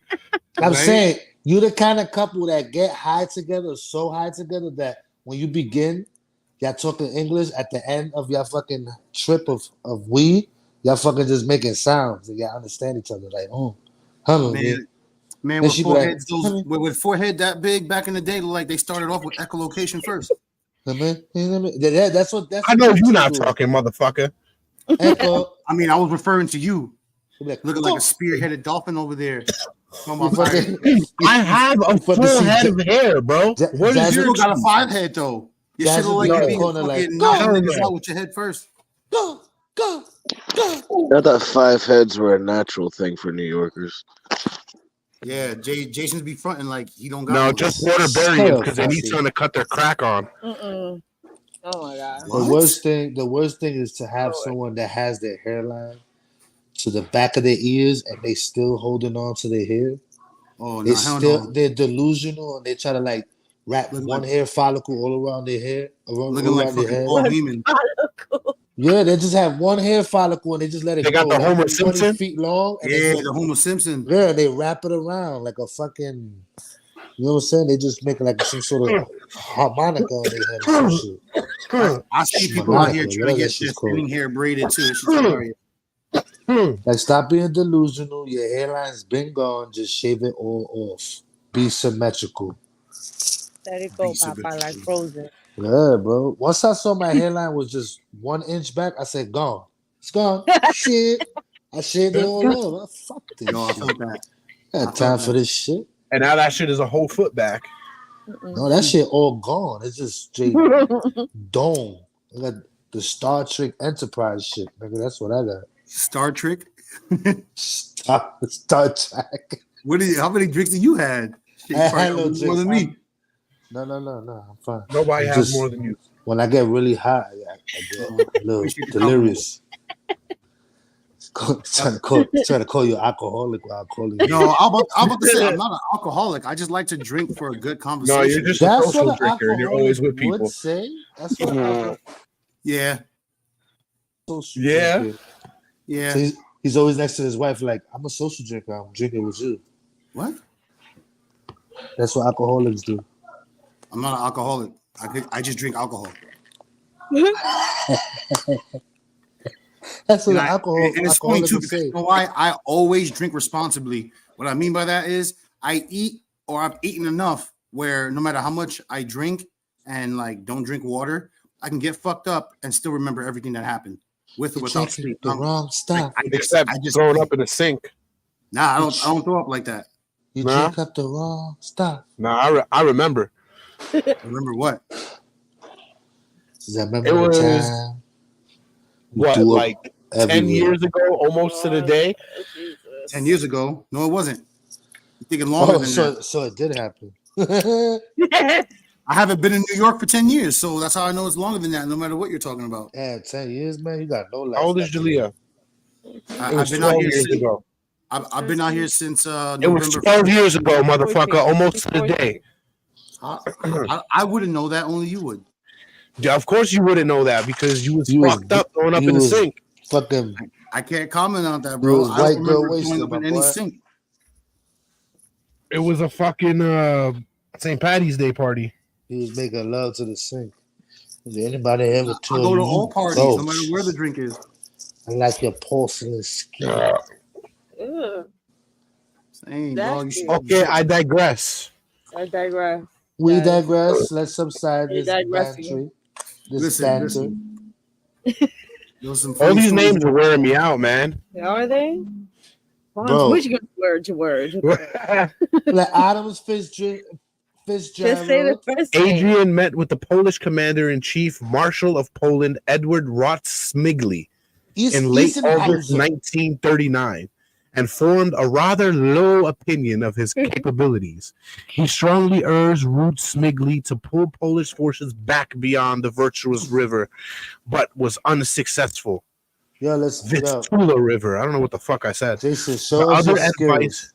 I'm saying you're the kind of couple that get high together, so high together that when you begin, y'all talking English at the end of your fucking trip of weed, y'all fucking just making sounds and y'all understand each other like, Man, with foreheads, with forehead that big back in the day, like they started off with echolocation first. That's what I know you're not talking, motherfucker. Echo. I mean, I was referring to you. Looking like a spear-headed dolphin over there. I have a full head of hair, bro. What is your got a 5 head though? You should have like being fucking knocking niggas out with your head first. Go. I thought 5 heads were a natural thing for New Yorkers. Yeah, Jason's be fronting like he don't got no, just water burying because they need someone to cut their crack on. Oh my god. The worst thing is to have someone that has their hairline to the back of their ears and they still holding on to their hair. Oh no, they're delusional and they try to like wrap one hair follicle all around their hair. Looking like fucking Paul Heyman. Yeah, they just have one hair follicle and they just let it go. They got the Homer Simpson? 20 feet long. And the Homer Simpson. Yeah, they wrap it around like a fucking, you know what I'm saying? They just make like some sort of harmonica on their head or some shit. I see people out here trying to get their spinning hair braided too. It's hilarious. Like, stop being delusional. Your hairline's been gone. Just shave it all off. Be symmetrical. Let it go, Papa, like Frozen. Yeah, bro. Once I saw my hairline was just 1 inch back, I said, gone. It's gone. Shit. I shaved it all off. Fuck this. No, I felt that. I had time for this shit. And now that shit is a whole foot back. No, that shit all gone. It's just straight dome. I got the Star Trek Enterprise shit, nigga. That's what I got. Star Trek? Star Trek. How many drinks have you had? Shit, I had no more than me. No. I'm fine. Nobody has more than you. When I get really high, I get a little delirious. Trying to call you alcoholic while calling you. No, I'm about to say I'm not an alcoholic. I just like to drink for a good conversation. No, you're just a social drinker and you're always with people. Would say? That's what Yeah. Yeah. Yeah. So he's always next to his wife like, I'm a social drinker. I'm drinking with you. What? That's what alcoholics do. I'm not an alcoholic. I just drink alcohol. That's what alcohol. And it's funny too because you know why? I always drink responsibly. What I mean by that is I eat or I've eaten enough where no matter how much I drink and like don't drink water, I can get fucked up and still remember everything that happened with or without sleep. The wrong stuff. Except throwing up in the sink. Nah, I don't throw up like that. You drink up the wrong stuff. Nah, I remember. Remember what? Remember it was time. what, like 10 years ago, almost to the day. 10 years ago? No, it wasn't. You're thinking longer than that. So it did happen. I haven't been in New York for 10 years, so that's how I know it's longer than that, no matter what you're talking about. Yeah, 10 years, man. You got no life. How old is Jalea? I've been out here since I've been out here since November. It was 12 years ago, motherfucker, almost to the day. I wouldn't know that. Only you would. Yeah, of course you wouldn't know that because you was fucked up throwing up in the sink. Fucking. I can't comment on that, bro. I don't remember throwing up in any sink. It was a fucking St. Patty's Day party. He was making love to the sink. Is there anybody ever I told go to you? all parties, no matter where the drink is. I like your porcelain skin. Same, bro. Okay, I digress. We digress. Let's subside this banter. Listen. All these names are wearing me out, man. Are they? Bro. Which word to word? Like Adams Fitzgerald. Just say the first name. Adrian met with the Polish commander-in-chief, Marshal of Poland, Edward Rotsmigli, in late August 1939, and formed a rather low opinion of his capabilities. He strongly urged Rotsmigli to pull Polish forces back beyond the Virtuous River, but was unsuccessful. Vistula River. I don't know what the fuck I said. Jason, show us your skills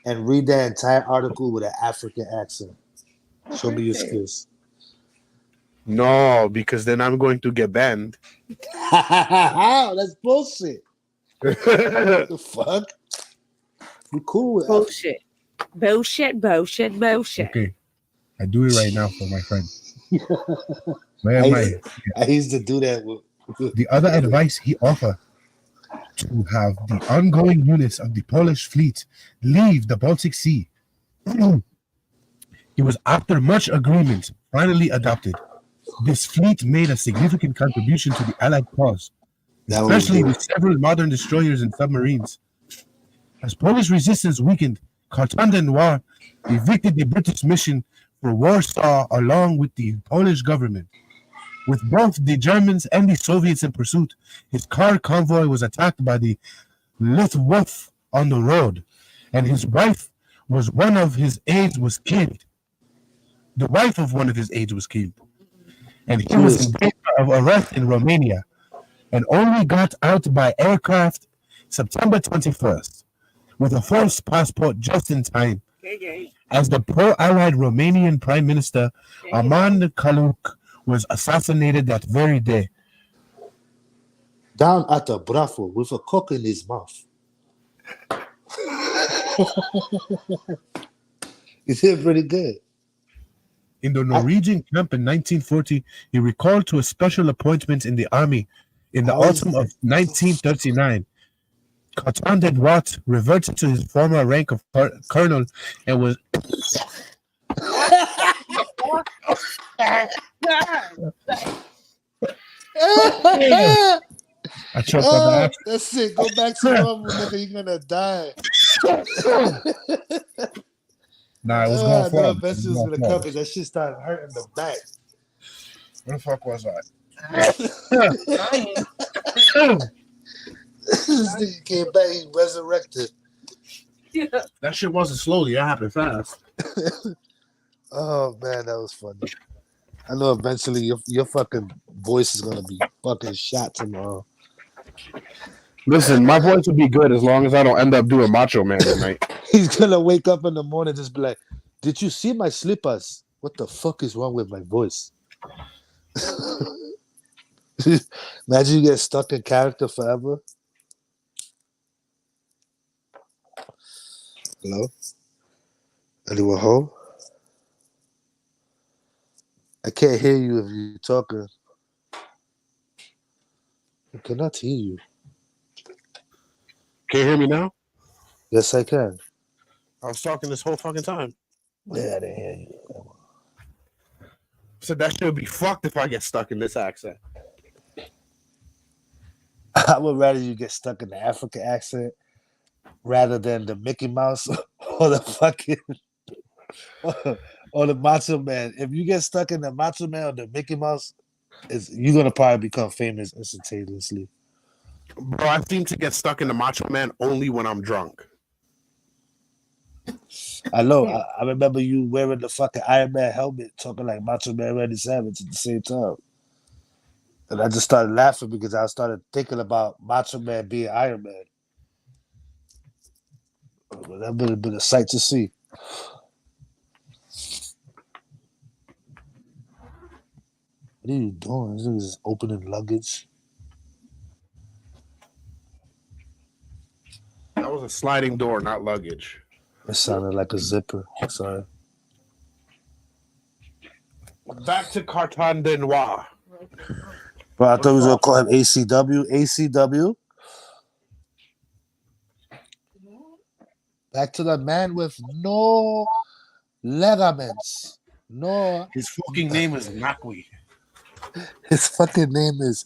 and read that entire article with an African accent. Show me your skills. No, because then I'm going to get banned. That's bullshit. The fuck? We cool with bullshit. Bullshit. Okay. I do it right now for my friend. I used to do that with the other advice he offered to have the ongoing units of the Polish fleet leave the Baltic Sea. It was after much agreement finally adopted. This fleet made a significant contribution to the Allied cause, especially with several modern destroyers and submarines. As Polish resistance weakened, Carton de Wiart evicted the British mission for Warsaw along with the Polish government. With both the Germans and the Soviets in pursuit, his car convoy was attacked by the Luftwaffe on the road, and his wife was one of his aides was killed. The wife of one of his aides was killed, and he was in danger of arrest in Romania, and only got out by aircraft September 21st, with a false passport just in time, as the pro-Allied Romanian Prime Minister Armand Kaluc was assassinated that very day. Down at the brothel with a cock in his mouth. He did pretty good. In the Norwegian camp in 1940, he recalled to a special appointment in the army in the autumn of 1939. Carton de Wiart reverted to his former rank of colonel and was... I choked on that. That's it. Go back to normal, nigga. You're gonna die. Nah, it was going forward. I bet you was gonna come because that shit started hurting the back. Where the fuck was I? This nigga came back, he resurrected. Yeah. That shit wasn't slowly, that happened fast. Oh man, that was funny. I know eventually your fucking voice is gonna be fucking shot tomorrow. Listen, my voice will be good as long as I don't end up doing Macho Man tonight. He's gonna wake up in the morning and just be like, "Did you see my slippers? What the fuck is wrong with my voice?" Imagine you get stuck in character forever. Hello? Anyone home? I can't hear you if you're talking. I cannot hear you. Can you hear me now? Yes, I can. I was talking this whole fucking time. Yeah, I didn't hear you. So that shit would be fucked if I get stuck in this accent. I would rather you get stuck in the African accent rather than the Mickey Mouse or the fucking or the Macho Man. If you get stuck in the Macho Man or the Mickey Mouse, you're gonna probably become famous instantaneously. Bro, I seem to get stuck in the Macho Man only when I'm drunk. I know. I remember you wearing the fucking Iron Man helmet, talking like Macho Man Randy Savage at the same time. And I just started laughing because I started thinking about Macho Man being Iron Man. But that would have been a sight to see. What are you doing? This is opening luggage. That was a sliding door, not luggage. It sounded like a zipper. Sorry. Back to Carton de Wiart. Bro, I thought we was gonna call him ACW. ACW. Back to the man with no ligaments. No. His fucking name is Nakwi. His fucking name is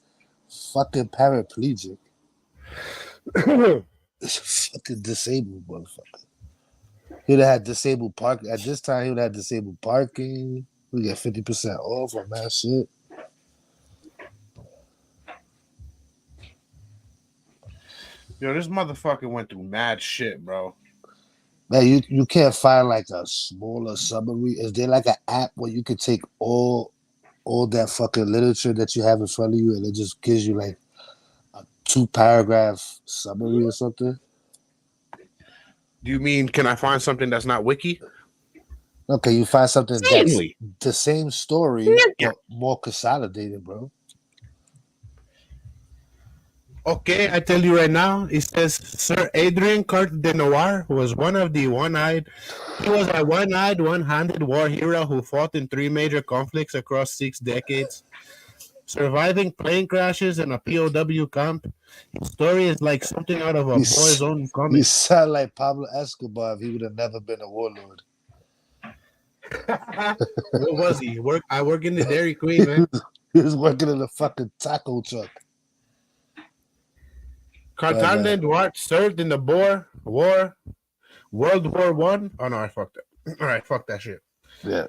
fucking paraplegic. It's fucking disabled, motherfucker. He'd have had disabled park at this time. He would have had disabled parking. We get 50% off on that shit. Yo, this motherfucker went through mad shit, bro. Man, you can't find like a smaller summary. Is there like an app where you could take all that fucking literature that you have in front of you and it just gives you like a 2-paragraph summary or something? Do you mean, can I find something that's not wiki? Okay, you find something that's the same story, but more consolidated, bro. Okay, I tell you right now, it says Sir Adrian Carton de Wiart was one of the one-eyed. He was a one-eyed, one-handed war hero who fought in 3 major conflicts across 6 decades. Surviving plane crashes in a POW camp. His story is like something out of a boy's own comic. You sound like Pablo Escobar if he would have never been a warlord. What was he? I work in the Dairy Queen, man. He was working in a fucking taco truck. Carton de Wiart served in the Boer War, World War One. Oh no, I fucked it. All right, fuck that shit. Yeah.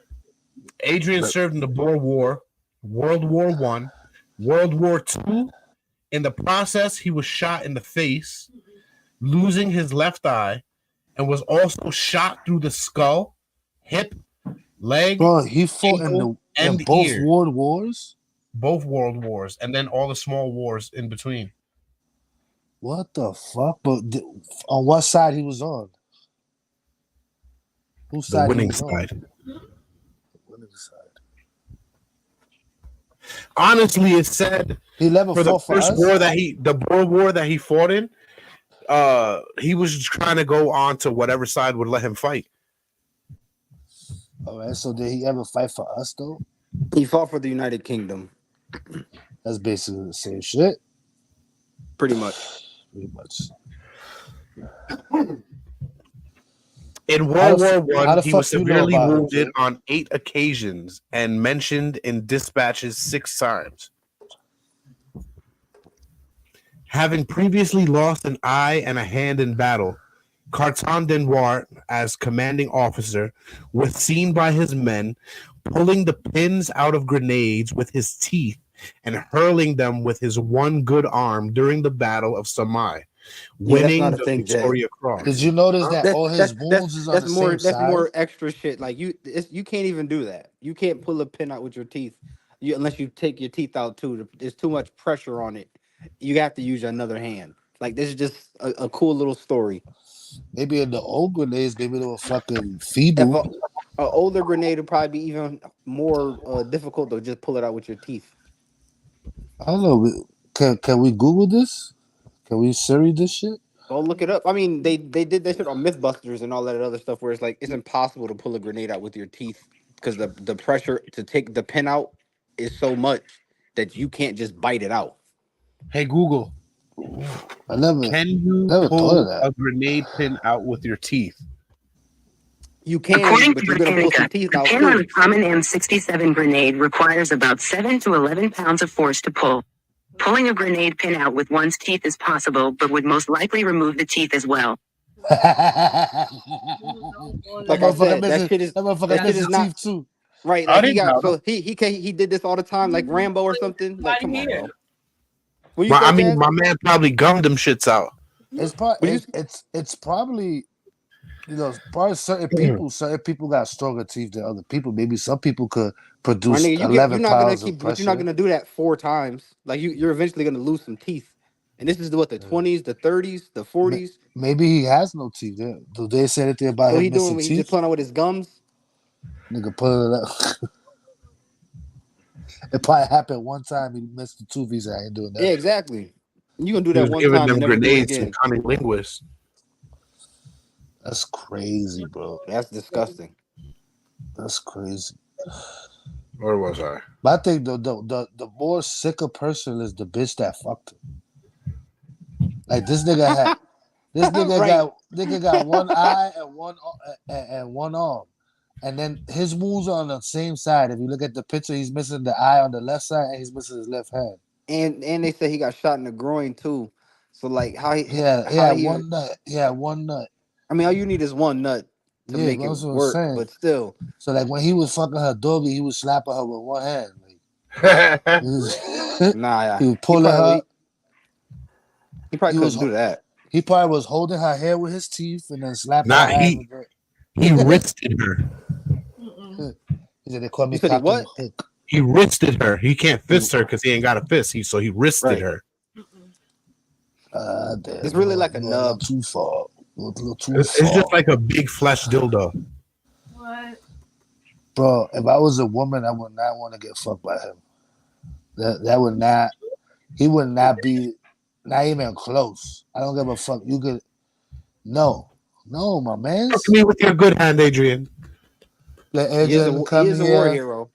Adrian served in the Boer War, World War One, World War Two. In the process, he was shot in the face, losing his left eye, and was also shot through the skull, hip, leg. Bro, he fought in both ear. world wars? Both world wars, and then all the small wars in between. What the fuck? But on what side he was on? Whose side? The winning he was side. On? Winning side. Honestly, it said he never for the fought first for war that the Boer War that he fought in, he was just trying to go on to whatever side would let him fight. All right, so did he ever fight for us though? He fought for the United Kingdom. That's basically the same shit. Pretty much. In World War One, he was severely wounded on 8 occasions and mentioned in dispatches 6 times. Having previously lost an eye and a hand in battle, Carton de Wiart, as commanding officer, was seen by his men pulling the pins out of grenades with his teeth and hurling them with his one good arm during the Battle of Samai, winning the Victoria Cross. Did you notice that all his wounds is on the same side? That's more extra shit. Like you can't even do that. You can't pull a pin out with your teeth, unless you take your teeth out too. There's too much pressure on it. You have to use another hand. Like this is just a cool little story. Maybe in the old grenades, maybe they were fucking feeble. An older grenade would probably be even more difficult to just pull it out with your teeth. I don't know. Can we Google this? Can we Siri this shit? Go look it up. I mean, they did that shit on Mythbusters and all that other stuff where it's like it's impossible to pull a grenade out with your teeth because the pressure to take the pin out is so much that you can't just bite it out. Hey Google, can you pull a grenade pin out with your teeth? You can, According but to you're gonna pull some Britannica, teeth a out pin on a too. common M67 grenade requires about 7 to 11 pounds of force to pull. Pulling a grenade pin out with one's teeth is possible, but would most likely remove the teeth as well. Like I said, that shit is not teeth too. right. Like he did this all the time, like Rambo or something. Like, come on, bro. What you Well, say, I mean, Jazz? my man probably gummed them shits out. It's probably, you know, probably certain people got stronger teeth than other people. Maybe some people could produce My nigga, 11 you're not gonna pounds keep, of but you're not pressure. gonna do that 4 times. Like you're eventually gonna lose some teeth. And this is what the 20s, the 30s, the 40s. Maybe he has no teeth. Do they say anything about So him he doing? missing He teeth? just playing out with his gums. Nigga put it up. It probably happened one time. He missed the tooth. He said, "I ain't doing that." Yeah, exactly. You gonna do He that was one giving time them and never do it grenades to again. cunning linguists. That's crazy, bro. That's disgusting. That's crazy. Where was I? But I think the more sicker person is the bitch that fucked him. Like this nigga had, nigga got one eye and one arm, and then his wounds are on the same side. If you look at the picture, he's missing the eye on the left side and he's missing his left hand. And they say he got shot in the groin too. So like how he one nut. He had one nut. I mean, all you need is one nut to make it that's what I'm work, saying. but still. So like when he was fucking her doggy, he was slapping her with one hand. Like, he was pulling her. He probably couldn't do that. He probably was holding her hair with his teeth and then slapping her ass with it. He wristed her. He said they call me Cock what? He wristed her. He can't fist her because he ain't got a fist. So he wristed her. It's really like a nub. Too far. It's just like a big flesh dildo. What? Bro, if I was a woman, I would not want to get fucked by him. That would not. He would not be. Not even close. I don't give a fuck. You could. No, my man. Talk to me with your good hand, Adrian. Let Adrian come here. He is a war hero.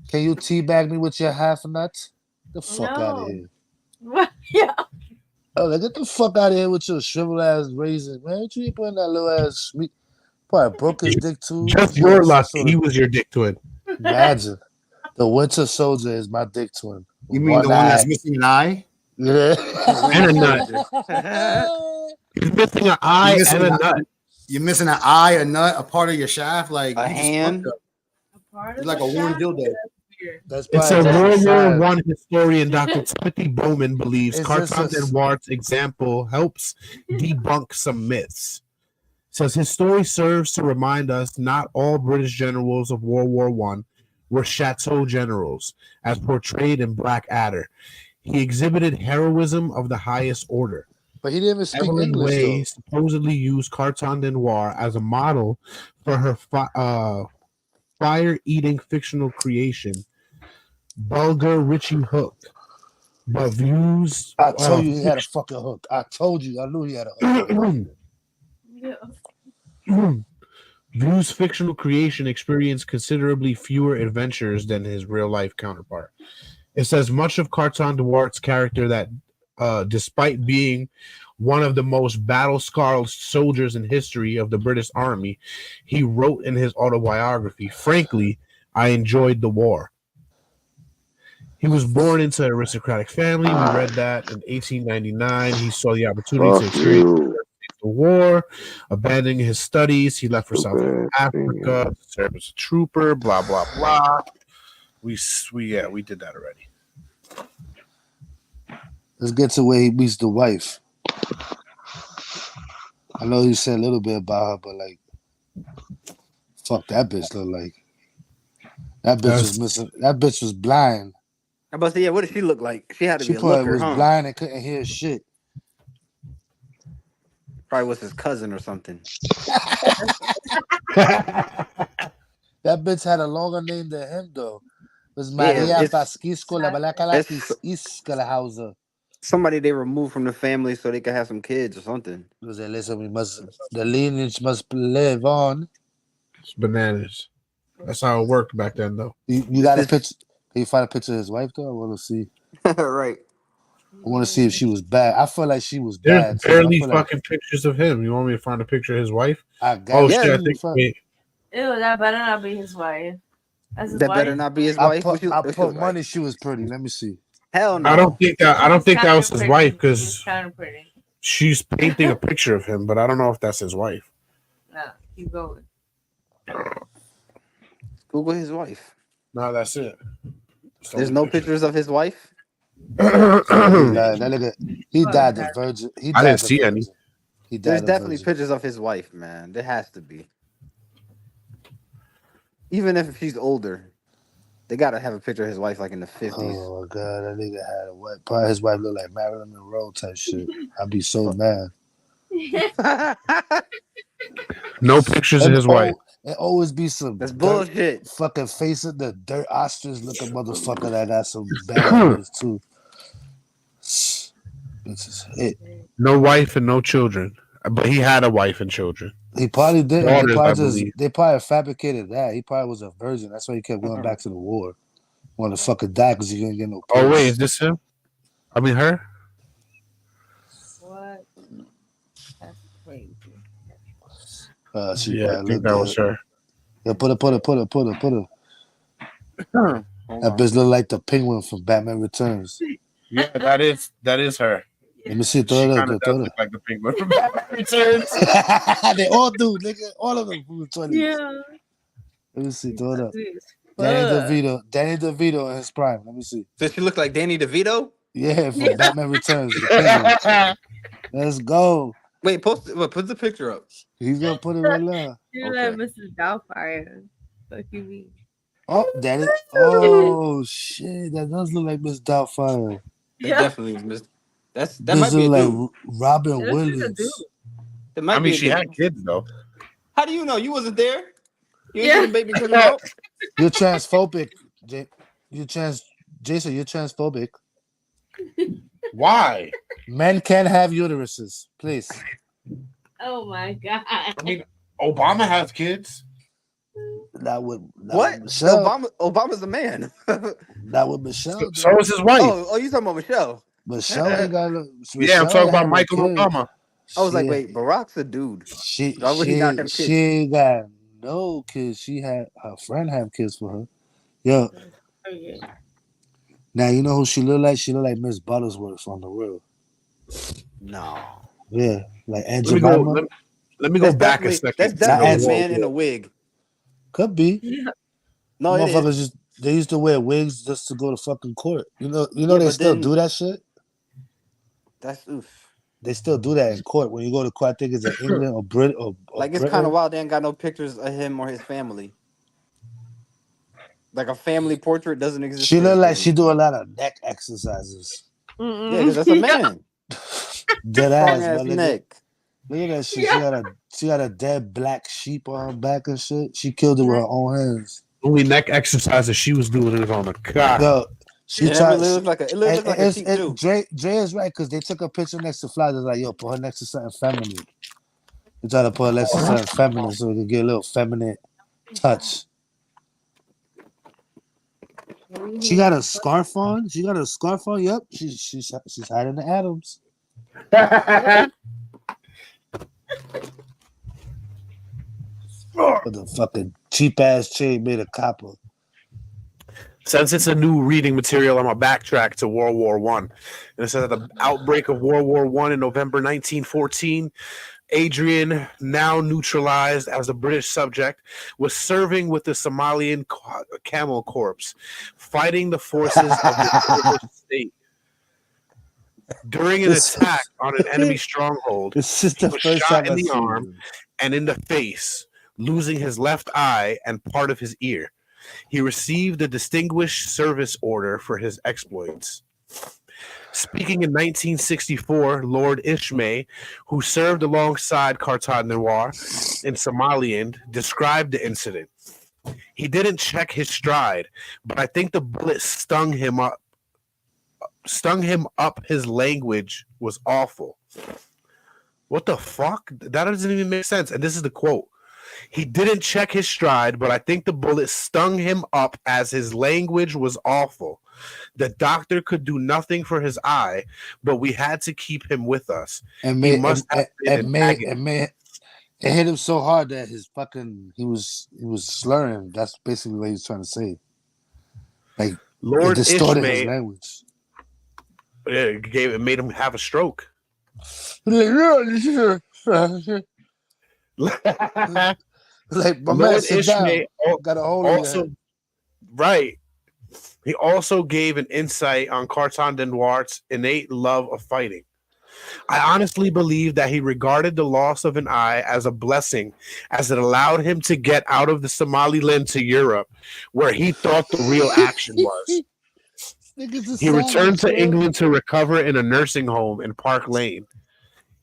Can you teabag me with your half nuts? Get the fuck out of here. What? Yeah. Oh, get the fuck out of here with your shriveled ass raisin, man. What you putting that little ass sweet? Probably broke his dick too. Just your luck. He was your dick twin. Imagine. The Winter Soldier is my dick twin. You mean the one that's missing an eye? Yeah. And a nut. He's missing an eye and a nut. You're missing an eye, a nut, a part of your shaft, like a hand. It's like a worn dildo. It's a World War I historian, Dr. Timothy Bowman, believes Carton de Wiart's example helps debunk some myths. Says his story serves to remind us not all British generals of World War I were chateau generals, as portrayed in Blackadder. He exhibited heroism of the highest order. But he didn't even speak Evelyn English. Way supposedly used Carton de Wiart as a model for her fire-eating fictional creation, Bulger Richie Hook. But views. I told you he had a fucking hook. I told you. I knew he had a hook. Vu's fictional creation experienced considerably fewer adventures than his real-life counterpart. It says much of Carton de Wiart's character that, despite being one of the most battle-scarred soldiers in history of the British Army, he wrote in his autobiography, "Frankly, I enjoyed the war." He was born into an aristocratic family. We read that in 1899. He saw the opportunity to experience the war, abandoning his studies. He left for South Africa to serve as a trooper. Blah blah blah. We did that already. Let's get to where he meets the wife. I know you said a little bit about her, but like, fuck that bitch. Look like that bitch was missing. That bitch was blind. I about to say, yeah, what did she look like? She had to be a probably looker, was huh? blind and couldn't hear shit. Probably was his cousin or something. That bitch had a longer name than him, though. It was Maria Vasquisco la Balacalauser. Somebody they removed from the family so they could have some kids or something. Listen, the lineage must live on. It's bananas. That's how it worked back then, though. You got a picture? Can you find a picture of his wife, though? I want to see. Right. I want to see if she was bad. I feel like she was There's bad. barely fucking pictures of him. You want me to find a picture of his wife? I got shit! I think Ew, that better not be his wife. That's his That wife? better not be his wife. I put money she was pretty. Let me see. Hell no. I don't think that was his wife because kind of pretty. she's painting a picture of him, but I don't know if that's his wife. No, keep going. Google his wife. No, that's it. There's no pictures of his wife. That nigga, he died the virgin. I didn't see any. There's definitely pictures of his wife, man. There has to be. Even if she's older, they gotta have a picture of his wife like in the 50s. Oh my god, that nigga had a wife. Probably his wife looked like Marilyn Monroe type shit. I'd be so mad. No pictures of his wife. It always be some that's bullshit. Fucking face of the dirt ostrich looking motherfucker that got some bad too. This is it. No wife and no children, but he had a wife and children. He probably did. Daughters, they probably fabricated that. He probably was a virgin. That's why he kept going back to the war. Want to fucking die because he didn't get no. Oh wait, is this him? I mean her. What? That's crazy. I think that was her. Yeah, put her. That bitch look like the penguin from Batman Returns. Yeah, that is her. Let me see. Throw it up. Look like the penguin from Batman Returns. They all do, nigga. All of them from the 20s. Yeah. Let me see. Throw it up. Danny DeVito in his prime. Let me see. Does she look like Danny DeVito? Yeah, from Batman Returns. The let's go. Wait, put the picture up. He's gonna put it right now. You're like Mrs. Doubtfire. Fuck you mean? Oh, Danny. Oh shit, that does look like Miss Doubtfire. Yeah. Definitely Miss. That might be a like dude. Robin Williams. I mean, she had kids though. How do you know? You wasn't there. You ain't seen the baby coming out. You're transphobic, Jason. You're transphobic. Why? Men can't have uteruses, please. Oh my god. I mean, Obama has kids. Not with Michelle. Obama's a man. Not with Michelle. So is his wife. Oh, you talking about Michelle? Michelle ain't got. Yeah, I'm talking about Michael Obama. I was like, wait, Barack's a dude. She ain't got no kids. She had her friend have kids for her. Yo. Now you know who she look like? She look like Miss Buttersworth on the real. No. Yeah, like Angela. Let me go back a second. That's definitely a man in a wig. Could be. Yeah. No, motherfuckers they used to wear wigs just to go to fucking court. You know they still do that shit. That's oof. They still do that in court when you go to court. I think it's in England or Britain or like it's kind of wild. They ain't got no pictures of him or his family. Like a family portrait doesn't exist. She look like she do a lot of neck exercises. Mm-mm. Yeah, because that's a man. Dead ass neck. Look at that shit. Yeah. She got a dead black sheep on her back and shit. She killed it with her own hands. Only neck exercises she was doing it on the cock. Yo, it looks like a sheep too. Dre is right because they took a picture next to Fly. They're like, yo, put her next to something feminine. They try to put her next to something feminine so we can get a little feminine touch. She got a scarf on. Yep. She's hiding the atoms. With the fucking cheap ass chain made of copper. Since it's a new reading material, I'm gonna backtrack to World War One. And it says at the outbreak of World War One in November 1914, Adrian, now neutralized as a British subject, was serving with the Somalian Camel Corps, fighting the forces of the state. During an attack on an enemy stronghold, he was shot in the arm and in the face, losing his left eye and part of his ear. He received a Distinguished Service Order for his exploits. Speaking in 1964, Lord Ishmael, who served alongside Carton de Wiart in Somaliland, described the incident. He didn't check his stride, but I think the bullet stung him up. His language was awful. What the fuck? That doesn't even make sense. And this is the quote. He didn't check his stride, but I think the bullet stung him up as his language was awful. The doctor could do nothing for his eye, but we had to keep him with us. And It hit him so hard that he was slurring. That's basically what he was trying to say. Like Lord it distorted Ishmael, his language. It made him have a stroke. Like my man, sit down. Got a hold of your head. Right. He also gave an insight on Carton de Wiart's innate love of fighting. I honestly believe that he regarded the loss of an eye as a blessing, as it allowed him to get out of the Somaliland to Europe, where he thought the real action was. He returned to England to recover in a nursing home in Park Lane.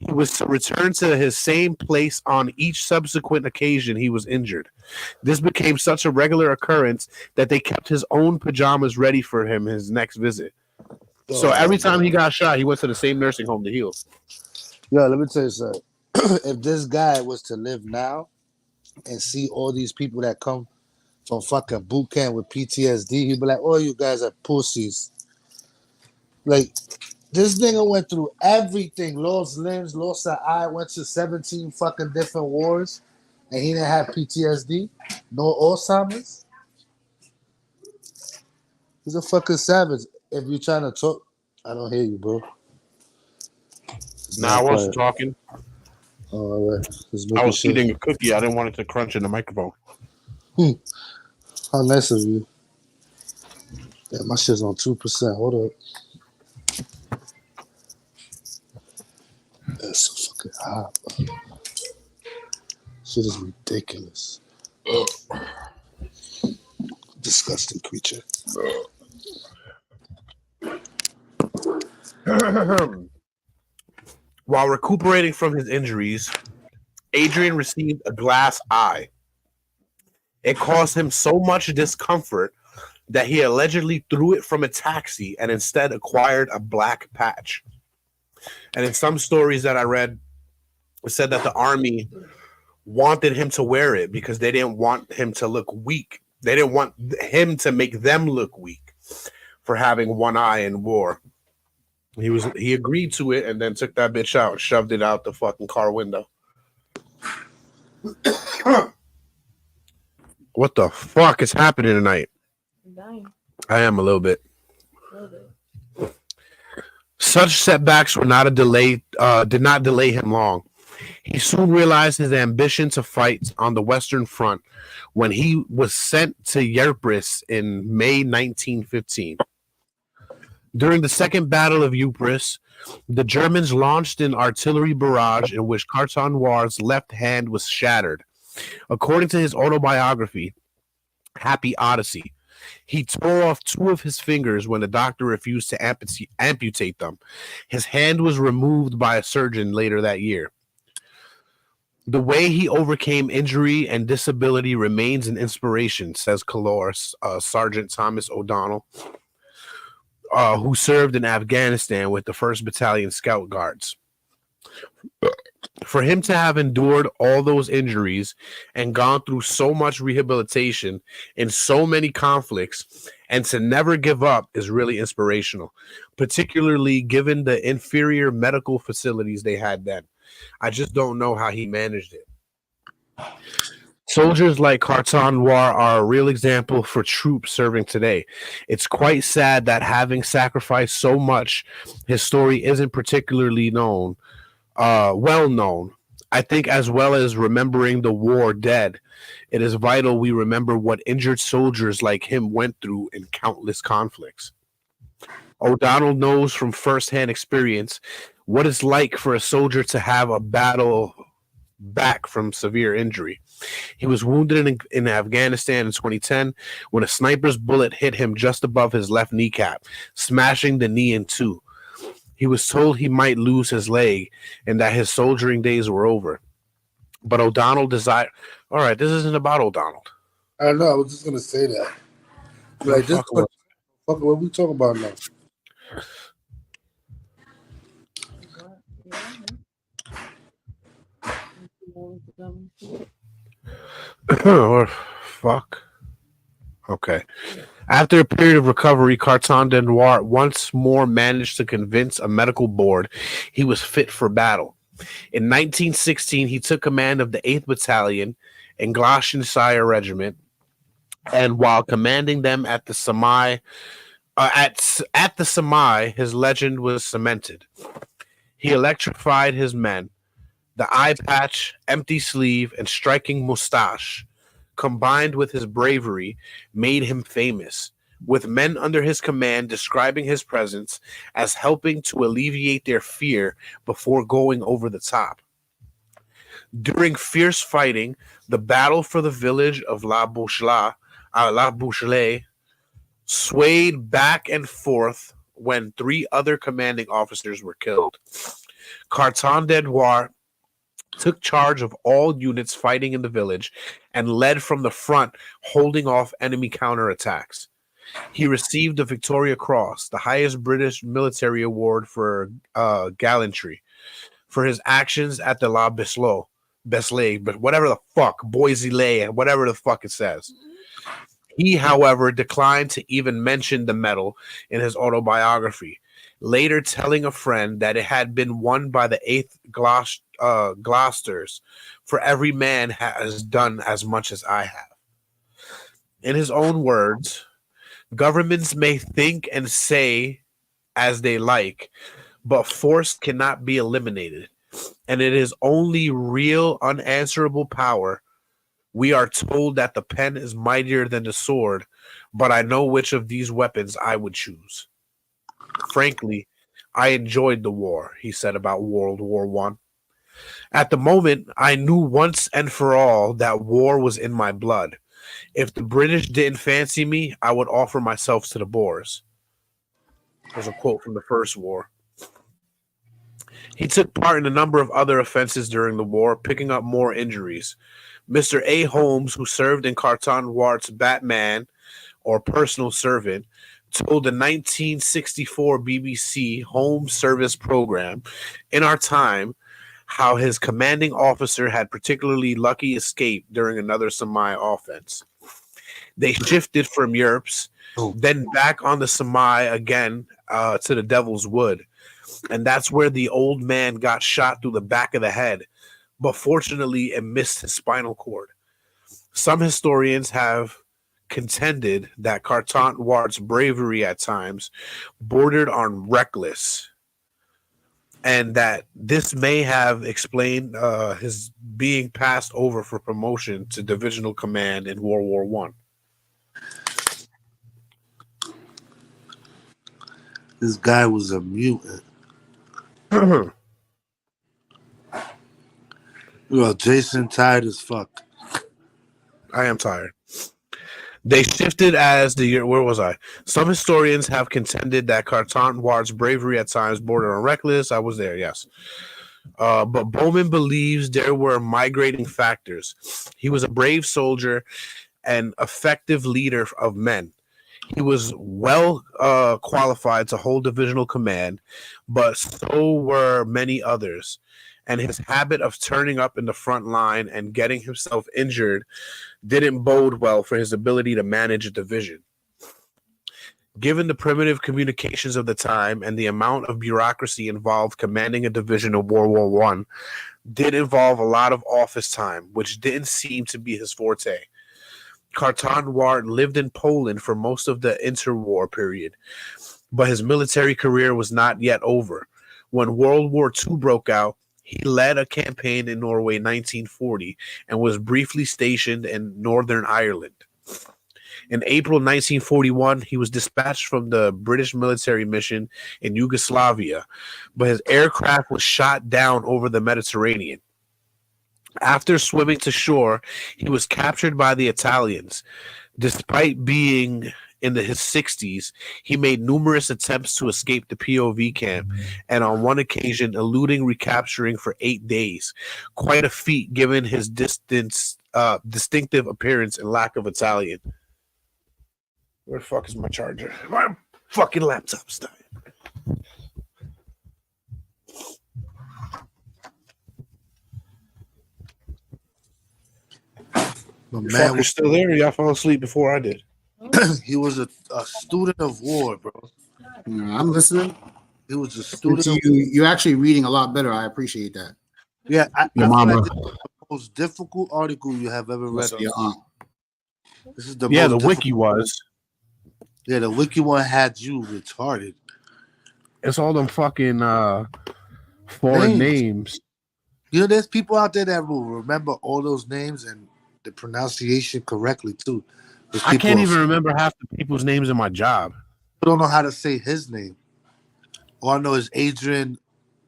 He was to return to his same place on each subsequent occasion he was injured. This became such a regular occurrence that they kept his own pajamas ready for him his next visit. So every time he got shot, he went to the same nursing home to heal. Yo, let me tell you something. If this guy was to live now and see all these people that come from fucking boot camp with PTSD, he'd be like, "Oh, you guys are pussies." Like, this nigga went through everything. Lost limbs, lost an eye, went to 17 fucking different wars, and he didn't have PTSD? No Alzheimer's? He's a fucking savage. If you're trying to talk, I don't hear you, bro. I wasn't talking. Oh, all right. I was eating a cookie. I didn't want it to crunch in the microphone. How nice of you. Yeah, my shit's on 2%. Hold up. That's so fucking hot, bro. Shit is ridiculous. Disgusting creature. While recuperating from his injuries, Adrian received a glass eye. It caused him so much discomfort that he allegedly threw it from a taxi and instead acquired a black patch. And in some stories that I read, it said that the army wanted him to wear it because they didn't want him to look weak. They didn't want him to make them look weak for having one eye in war. He agreed to it and then took that bitch out and shoved it out the fucking car window. What the fuck is happening tonight? I am a little bit. Such setbacks were not a delay. Did not delay him long. He soon realized his ambition to fight on the Western Front when he was sent to Ypres in May 1915. During the Second Battle of Ypres, the Germans launched an artillery barrage in which Carton de Wiart's left hand was shattered. According to his autobiography, Happy Odyssey, he tore off 2 of his fingers when the doctor refused to amputate them. His hand was removed by a surgeon later that year. The way he overcame injury and disability remains an inspiration, says Color Sergeant Thomas O'Donnell, who served in Afghanistan with the 1st Battalion Scout Guards. For him to have endured all those injuries and gone through so much rehabilitation in so many conflicts and to never give up is really inspirational, particularly given the inferior medical facilities they had then. I just don't know how he managed it. Soldiers like Carton de Wiart are a real example for troops serving today. It's quite sad that having sacrificed so much, his story isn't particularly well known. I think as well as remembering the war dead, it is vital we remember what injured soldiers like him went through in countless conflicts. O'Donnell knows from firsthand experience what it's like for a soldier to have a battle back from severe injury. He was wounded in Afghanistan in 2010 when a sniper's bullet hit him just above his left kneecap, smashing the knee in 2. He was told he might lose his leg and that his soldiering days were over. But O'Donnell desired... All right, this isn't about O'Donnell. I don't know. I was just going to say that. Like, this what we talking about now? Fuck. Okay. After a period of recovery, Carton de Wiart once more managed to convince a medical board he was fit for battle. In 1916, he took command of the 8th Battalion in Gloucestershire Regiment, and while commanding them at the Samai, his legend was cemented. He electrified his men. The eye patch, empty sleeve, and striking mustache, combined with his bravery, made him famous, with men under his command describing his presence as helping to alleviate their fear before going over the top. During fierce fighting, the battle for the village of La Bouchelet swayed back and forth when 3 other commanding officers were killed. Carton de Wiart took charge of all units fighting in the village and led from the front, holding off enemy counterattacks. He received the Victoria Cross, the highest British military award for gallantry, for his actions at the La Bouchelet, but whatever the fuck, Boisiley, whatever the fuck it says. He, however, declined to even mention the medal in his autobiography, later telling a friend that it had been won by the 8th Gloucesters, for every man has done as much as I have. In his own words, governments may think and say as they like, but force cannot be eliminated, and it is only real unanswerable power. We are told that the pen is mightier than the sword, but I know which of these weapons I would choose. Frankly, I enjoyed the war, he said about World War I. At the moment, I knew once and for all that war was in my blood. If the British didn't fancy me, I would offer myself to the Boers. There's a quote from the First War. He took part in a number of other offenses during the war, picking up more injuries. Mr. A. Holmes, who served in Carton de Wiart's Batman, or personal servant, told the 1964 BBC Home Service program, In Our Time, how his commanding officer had particularly lucky escape during another Samai offense. They shifted from Yerps, then back on the Samai again to the Devil's Wood. And that's where the old man got shot through the back of the head, but fortunately it missed his spinal cord. Some historians have contended that Carton de Wiart's bravery at times bordered on reckless, and that this may have explained his being passed over for promotion to divisional command in World War I. This guy was a mutant. Well, Jason tired as fuck. I am tired. They shifted as the year. Where was I? Some historians have contended that Carton de Wiart's bravery at times bordered on reckless. I was there, yes. But Bowman believes there were migrating factors. He was a brave soldier and effective leader of men. He was well qualified to hold divisional command, but so were many others. And his habit of turning up in the front line and getting himself injured didn't bode well for his ability to manage a division. Given the primitive communications of the time and the amount of bureaucracy involved, commanding a division of World War I did involve a lot of office time, which didn't seem to be his forte. Carton de Wiart lived in Poland for most of the interwar period, but his military career was not yet over. When World War II broke out, he led a campaign in Norway in 1940 and was briefly stationed in Northern Ireland. In April 1941, he was dispatched from the British military mission in Yugoslavia, but his aircraft was shot down over the Mediterranean. After swimming to shore, he was captured by the Italians. Despite being in his 60s, he made numerous attempts to escape the POV camp, and on one occasion eluding recapturing for 8 days. Quite a feat given his distinctive appearance and lack of Italian. Where the fuck is my charger? My fucking laptop's dying. But Your man fucker's still there? Y'all fell asleep before I did. He was a student of war, bro. I'm listening. He was a student. You're actually reading a lot better. I appreciate that. Yeah, I Your feel mama. like this is the most difficult article you have ever read. This is the yeah, most the difficult. wiki was. Yeah, the wiki one had you retarded. It's all them fucking foreign names. You know, there's people out there that will remember all those names and the pronunciation correctly too. I can't even remember half the people's names in my job. I don't know how to say his name. All I know is Adrian.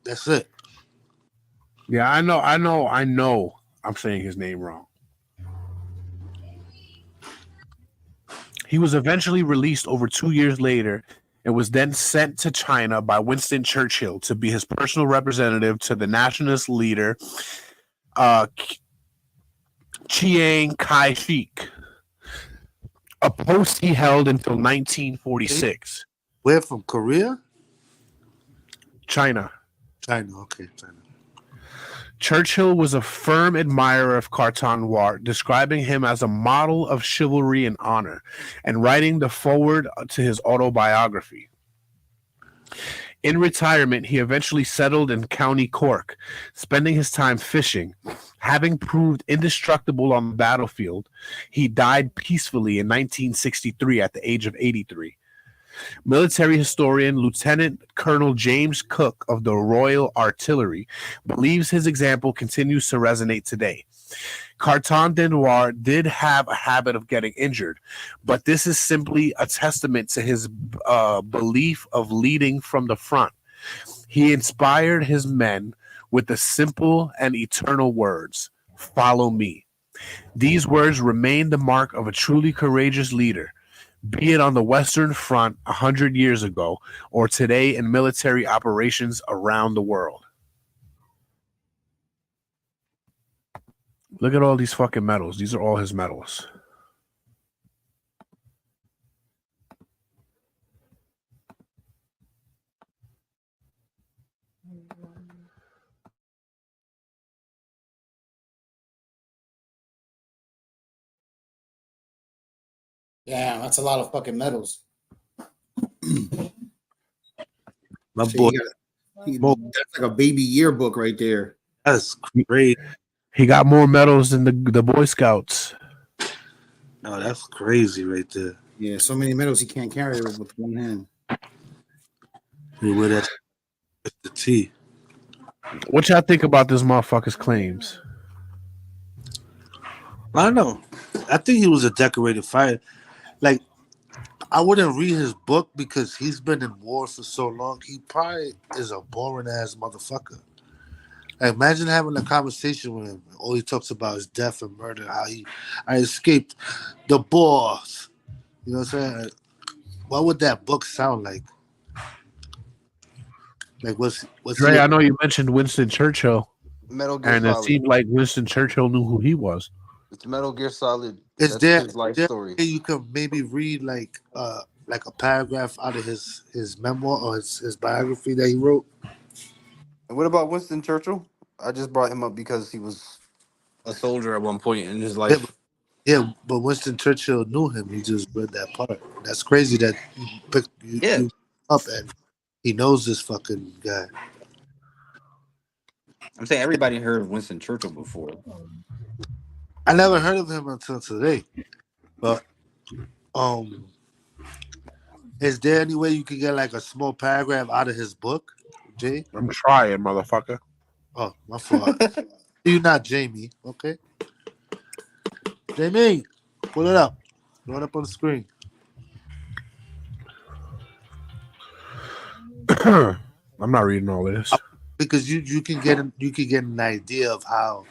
That's it. Yeah, I know. I'm saying his name wrong. He was eventually released over 2 years later and was then sent to China by Winston Churchill to be his personal representative to the nationalist leader Chiang Kai-shek, a post he held until 1946. Where from? Korea? China. China, okay, China. Churchill was a firm admirer of Carton de Wiart, describing him as a model of chivalry and honor, and writing the foreword to his autobiography. In retirement, he eventually settled in County Cork, spending his time fishing. Having proved indestructible on the battlefield, he died peacefully in 1963 at the age of 83. Military historian Lieutenant Colonel James Cook of the Royal Artillery believes his example continues to resonate today. Carton de Wiart did have a habit of getting injured, but this is simply a testament to his belief of leading from the front. He inspired his men with the simple and eternal words, "Follow me." These words remain the mark of a truly courageous leader, be it on the Western Front 100 years ago or today in military operations around the world. Look at all these fucking medals. These are all his medals. Yeah, that's a lot of fucking medals. My boy. That's like a baby yearbook right there. That's great. He got more medals than the Boy Scouts. No, that's crazy right there. Yeah, so many medals he can't carry with one hand. With that, the T. What y'all think about this motherfucker's claims? I don't know. I think he was a decorated fighter. Like, I wouldn't read his book because he's been in war for so long. He probably is a boring ass motherfucker. Like, imagine having a conversation with him. All he talks about is death and murder. How I escaped the boss. You know what I'm saying? What would that book sound like? Like, what's Dre, I know you mentioned Winston Churchill. Metal Gear and Solid. It seemed like Winston Churchill knew who he was. It's Metal Gear Solid. Is That's there his life there story. you can maybe read like a paragraph out of his memoir or his biography that he wrote? And what about Winston Churchill? I just brought him up because he was a soldier at one point in his life. Yeah, but Winston Churchill knew him. He just read that part. That's crazy that you picked you up and he knows this fucking guy. I'm saying everybody heard of Winston Churchill before. I never heard of him until today. But is there any way you can get like a small paragraph out of his book, Jay? I'm trying, motherfucker. Oh, my fault. You're not Jamie, okay? Jamie, pull it up. Throw it up on the screen. I'm not reading all this because you can get an idea of how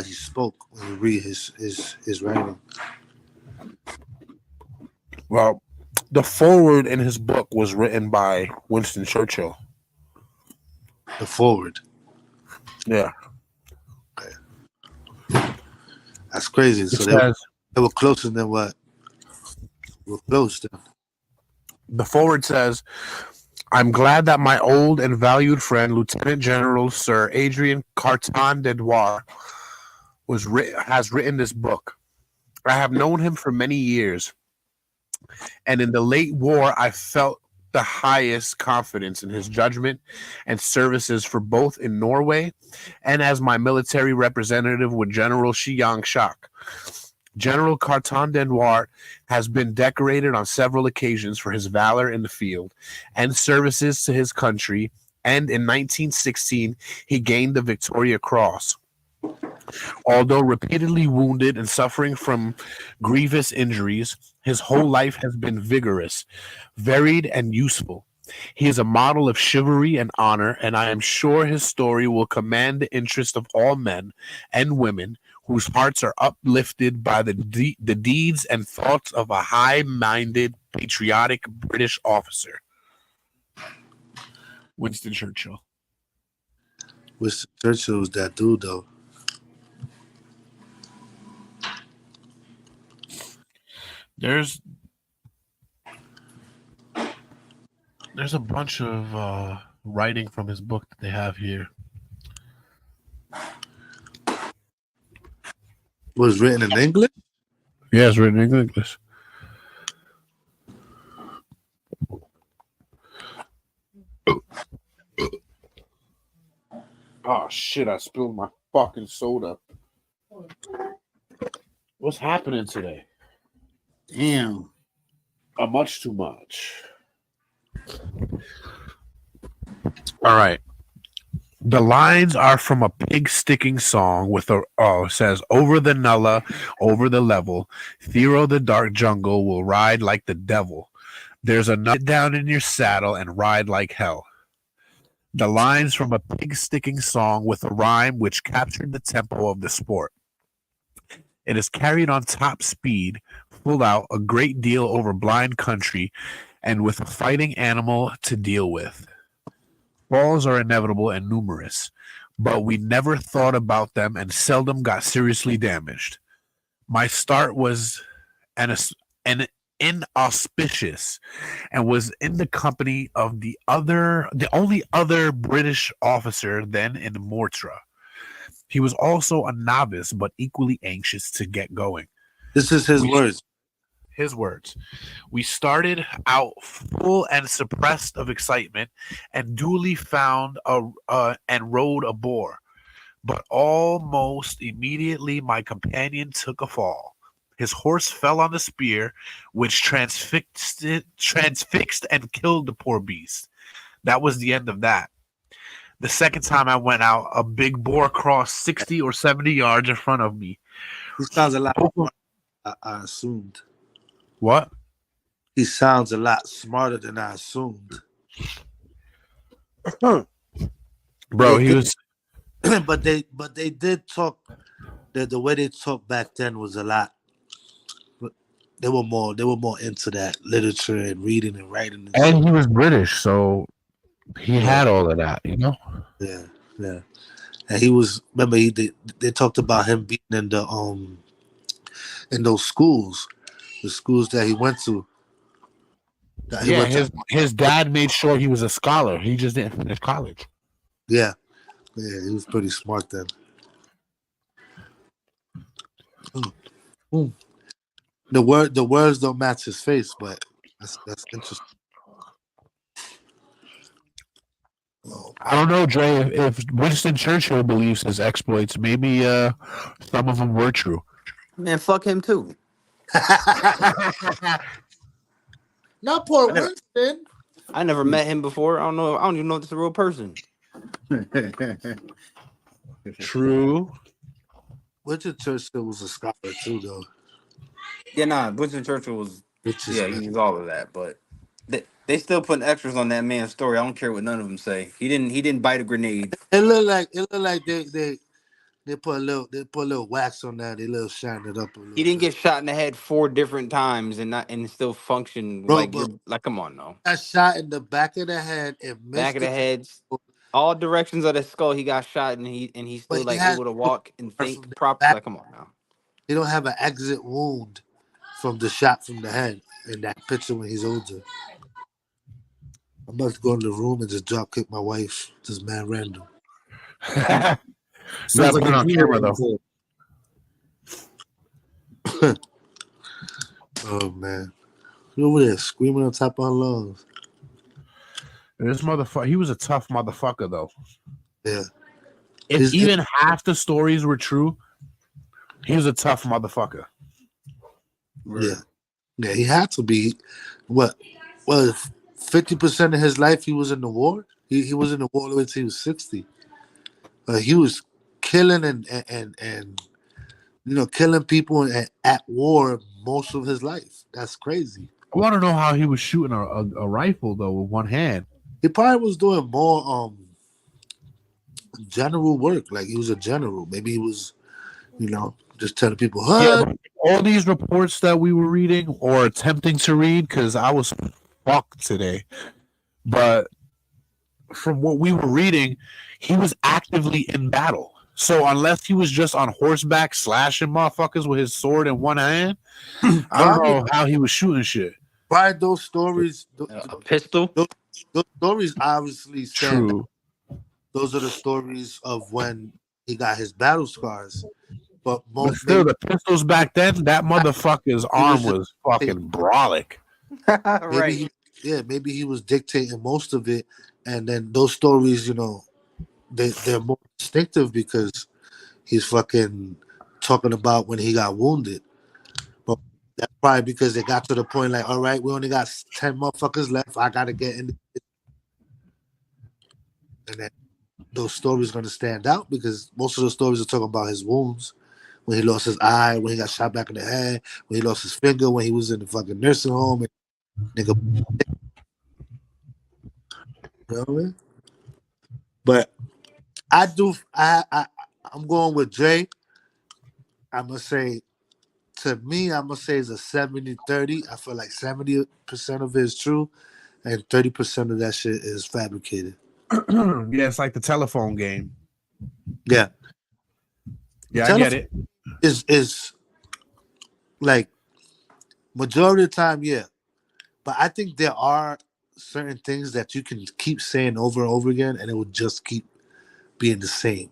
he spoke when you read his writing. Well, the foreword in his book was written by Winston Churchill. The foreword. Yeah. Okay. That's crazy. So they were closer than what? We're close then. The foreword says, "I'm glad that my old and valued friend, Lieutenant General Sir Adrian Carton de Wiart, has written this book. I have known him for many years, and in the late war, I felt the highest confidence in his judgment and services for both in Norway and as my military representative with General Xiang Shak. General Carton de Wiart has been decorated on several occasions for his valor in the field and services to his country, and in 1916 he gained the Victoria Cross. Although repeatedly wounded and suffering from grievous injuries, his whole life has been vigorous, varied, and useful. He is a model of chivalry and honor, and I am sure his story will command the interest of all men and women whose hearts are uplifted by the deeds and thoughts of a high-minded, patriotic British officer. Winston Churchill. Winston Churchill was that dude, though. There's a bunch of writing from his book that they have here. Was written in English? Yeah, it's written in English. Oh shit, I spilled my fucking soda. What's happening today? Damn. Much too much. All right. The lines are from a pig sticking song with a says over the Nulla, over the level, Thero the dark jungle will ride like the devil. There's a nut down in your saddle and ride like hell. The lines from a pig sticking song with a rhyme which captured the tempo of the sport. It is carried on top speed, full out a great deal over blind country, and with a fighting animal to deal with. Falls are inevitable and numerous, but we never thought about them and seldom got seriously damaged. My start was an inauspicious and was in the company of the only other British officer then in Mortra. He was also a novice, but equally anxious to get going. This is his words. His words. We started out full and suppressed of excitement and duly found and rode a boar. But almost immediately my companion took a fall. His horse fell on the spear, which transfixed and killed the poor beast. That was the end of that. The second time I went out, a big boar crossed 60 or 70 yards in front of me. He sounds a lot more, I assumed. What? He sounds a lot smarter than I assumed. Bro, he was. But they did talk. The way they talked back then was a lot. They were more into that literature and reading and writing. And he was British, so he had all of that, you know. Yeah. And he was. Remember, they talked about him being in those schools. The schools that he went to. His dad made sure he was a scholar. He just didn't finish college. Yeah, he was pretty smart then. The words don't match his face, but that's interesting. I don't know, Dre. If Winston Churchill believes his exploits, maybe some of them were true. Man, fuck him too. Not poor Winston. I never met him before. I don't even know if it's a real person. True. Winston Churchill was a scholar too, though. Yeah, nah. Winston Churchill was. He was all of that, but they still putting extras on that man's story. I don't care what none of them say. He didn't bite a grenade. It looked like they put a little wax on that. They little shine it up a little. He didn't get shot in the head 4 different times and still function. Bro, like come on, no. Got shot in the back of the head and missed back of the heads, all directions of the skull. He got shot and he's still able to walk and think properly. Like, come on now. He don't have an exit wound from the shot from the head in that picture when he's older. I'm about to go in the room and just drop kick my wife. Just man random. Sounds like on camera though. Oh man, you over there screaming on top of our lungs. This motherfucker, he was a tough motherfucker, though. Yeah. If even half the stories were true, he was a tough motherfucker. Yeah. Yeah, he had to be. What? Well, 50% of his life he was in the war. He was in the war until he was 60. He was killing and killing people at war most of his life. That's crazy. I want to know how he was shooting a rifle though with one hand. He probably was doing more general work. Like he was a general. Maybe he was, just telling people, Yeah, all these reports that we were reading or attempting to read, because I was fucked today. But from what we were reading, he was actively in battle. So unless he was just on horseback slashing motherfuckers with his sword in one hand, I don't know how he was shooting shit. By those stories, a pistol. Those stories obviously stand True. out. Those are the stories of when he got his battle scars. But still, the pistols back then, that motherfucker's arm was fucking brolic. Right. Maybe he was dictating most of it, and then those stories, they're more distinctive because he's fucking talking about when he got wounded. But that's probably because they got to the point like, all right, we only got 10 motherfuckers left. I gotta get in. And then those stories are gonna stand out because most of those stories are talking about his wounds. When he lost his eye, when he got shot back in the head, when he lost his finger, when he was in the fucking nursing home, and nigga. You know what I mean? But I'm going with Jay. I'm gonna say, to me, I'm gonna say it's a 70-30. I feel like 70% of it is true, and 30% of that shit is fabricated. Yeah, it's like the telephone game. Yeah. Yeah, I get it. Is like majority of the time, yeah. But I think there are certain things that you can keep saying over and over again, and it will just keep being the same.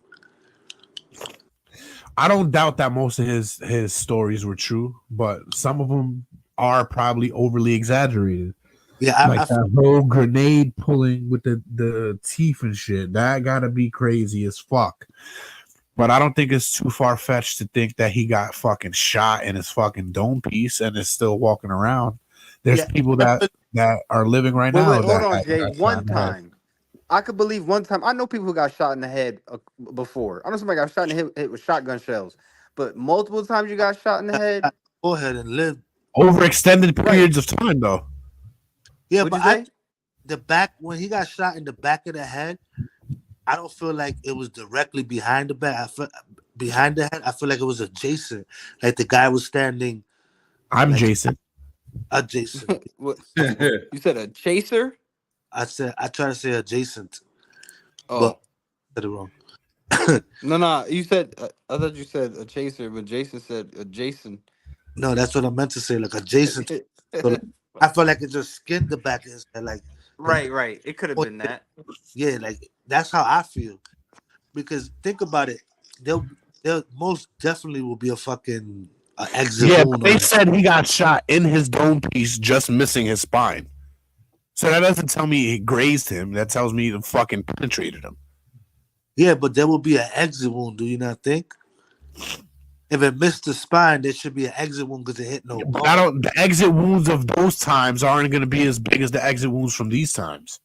I don't doubt that most of his stories were true, but some of them are probably overly exaggerated. Yeah, like that whole grenade pulling with the teeth and shit. That gotta be crazy as fuck. But I don't think it's too far fetched to think that he got fucking shot in his fucking dome piece and is still walking around. There's people that are living right now. Wait, hold on, Jay. One time. I could believe one time. I know people who got shot in the head before. I know somebody got shot in the head with shotgun shells. But multiple times you got shot in the head? Go ahead and live. Over extended periods of time, though. Yeah, but the back, when he got shot in the back of the head, I don't feel like it was directly behind the back. Behind the head, I feel like it was adjacent. Like the guy was standing. I'm Jason. Adjacent. You said a chaser? I try to say adjacent. Oh, but I said it wrong. No. You said I thought you said a chaser, but Jason said adjacent. No, that's what I meant to say. Like adjacent. So I feel like it just skinned the back of his head. Like right. It could have been that. Yeah, like that's how I feel. Because think about it, there most definitely will be a fucking exit. Yeah, but they said he got shot in his dome piece, just missing his spine. So that doesn't tell me it grazed him. That tells me it fucking penetrated him. Yeah, but there will be an exit wound. Do you not think? If it missed the spine, there should be an exit wound because it hit no bone. The exit wounds of those times aren't going to be as big as the exit wounds from these times.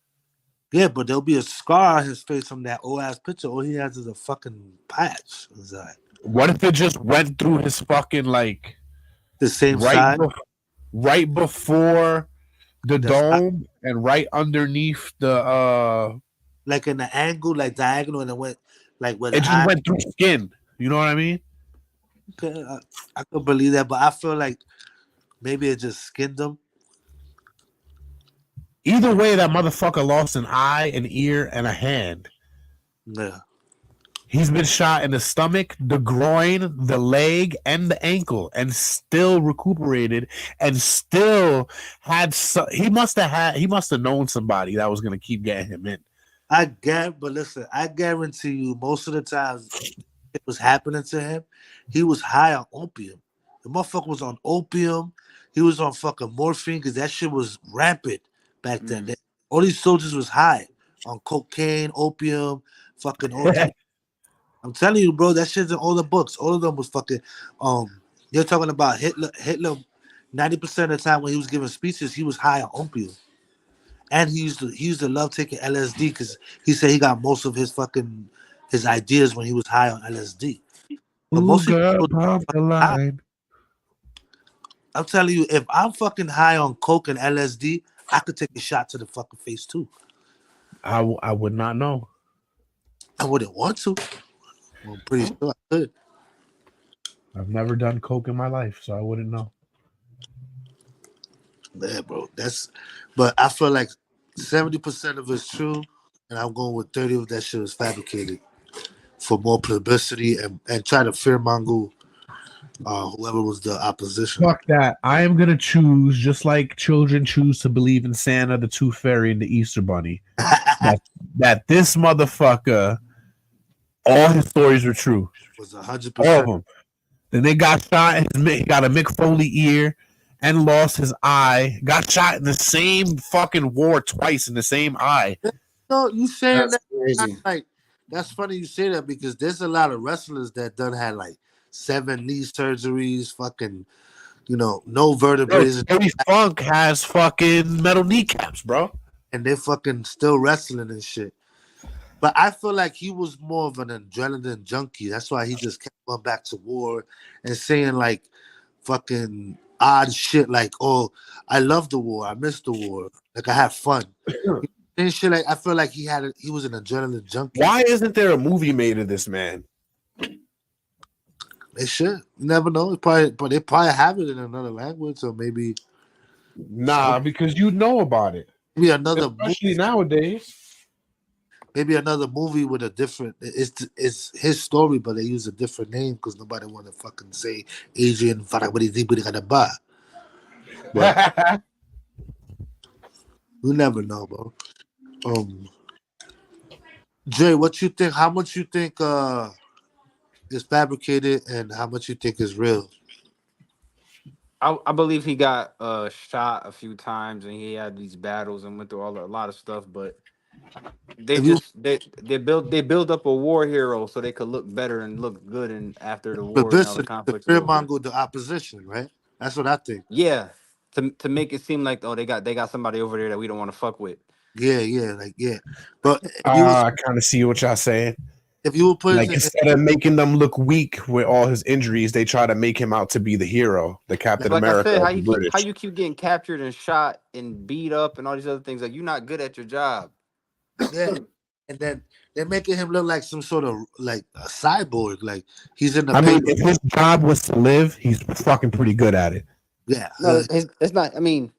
Yeah, but there'll be a scar on his face from that old ass picture. All he has is a fucking patch. What if it just went through his fucking like the same side, right before the dome and right underneath the like in the angle, like diagonal, and it went like where it just went through skin. You know what I mean? Okay, I could believe that, but I feel like maybe it just skinned him. Either way, that motherfucker lost an eye, an ear, and a hand. Yeah. He's been shot in the stomach, the groin, the leg, and the ankle, and still recuperated, and still had. He must have known somebody that was gonna keep getting him in. But listen, I guarantee you, most of the times it was happening to him, he was high on opium. The motherfucker was on opium. He was on fucking morphine because that shit was rampant back then. All these soldiers was high on cocaine, opium, fucking all type. I'm telling you, bro, that shit's in all the books. All of them was fucking. You're talking about Hitler. Hitler, 90% of the time when he was giving speeches, he was high on opium, and he used to love taking LSD because he said he got most of his ideas when he was high on LSD. But most people pop the line. I'm telling you, if I'm fucking high on coke and LSD, I could take a shot to the fucking face too. I would not know. I wouldn't want to. Well, I'm pretty sure I could. I've never done coke in my life, so I wouldn't know. Yeah, bro. But I feel like 70% of it's true, and I'm going with 30 of that shit was fabricated for more publicity and try to fearmonger whoever was the opposition. Fuck that. I am gonna choose, just like children choose to believe in Santa, the Tooth Fairy, and the Easter Bunny, that this motherfucker, all his stories were true. Was 100%. All of them. Then they got shot. He got a Mick Foley ear and lost his eye. Got shot in the same fucking war twice in the same eye. No, you saying That's that crazy. like that's funny you say that because there's a lot of wrestlers that done had like 7 knee surgeries, fucking, no vertebrae. Terry Funk has fucking metal kneecaps, bro. And they're fucking still wrestling and shit. But I feel like he was more of an adrenaline junkie. That's why he just kept going back to war and saying like fucking odd shit like, oh, I love the war. I miss the war. Like I have fun. And shit like I feel like he was an adrenaline junkie. Why isn't there a movie made of this man? They should. You never know. But they probably have it in another language, or maybe because you know about it. Maybe another especially movie. Nowadays. Maybe another movie with a different. It's his story, but they use a different name because nobody want to fucking say Adrian Carton. But you never know, bro. Jay, what you think? How much you think is fabricated, and how much you think is real? I believe he got shot a few times, and he had these battles and went through a lot of stuff. But they build up a war hero so they could look better and look good and after the war and all the conflicts. The fearmonger, the opposition, right? That's what I think. Yeah, to make it seem like they got somebody over there that we don't want to fuck with. Yeah. But I kind of see what y'all saying. If you were putting instead of making them look weak with all his injuries, they try to make him out to be the hero, the Captain America. I said, how you keep getting captured and shot and beat up and all these other things? Like you're not good at your job. Yeah, and then they're making him look like some sort of like a cyborg. Like he's in the. I mean, if his job was to live, he's fucking pretty good at it. Yeah, no, it's not. I mean,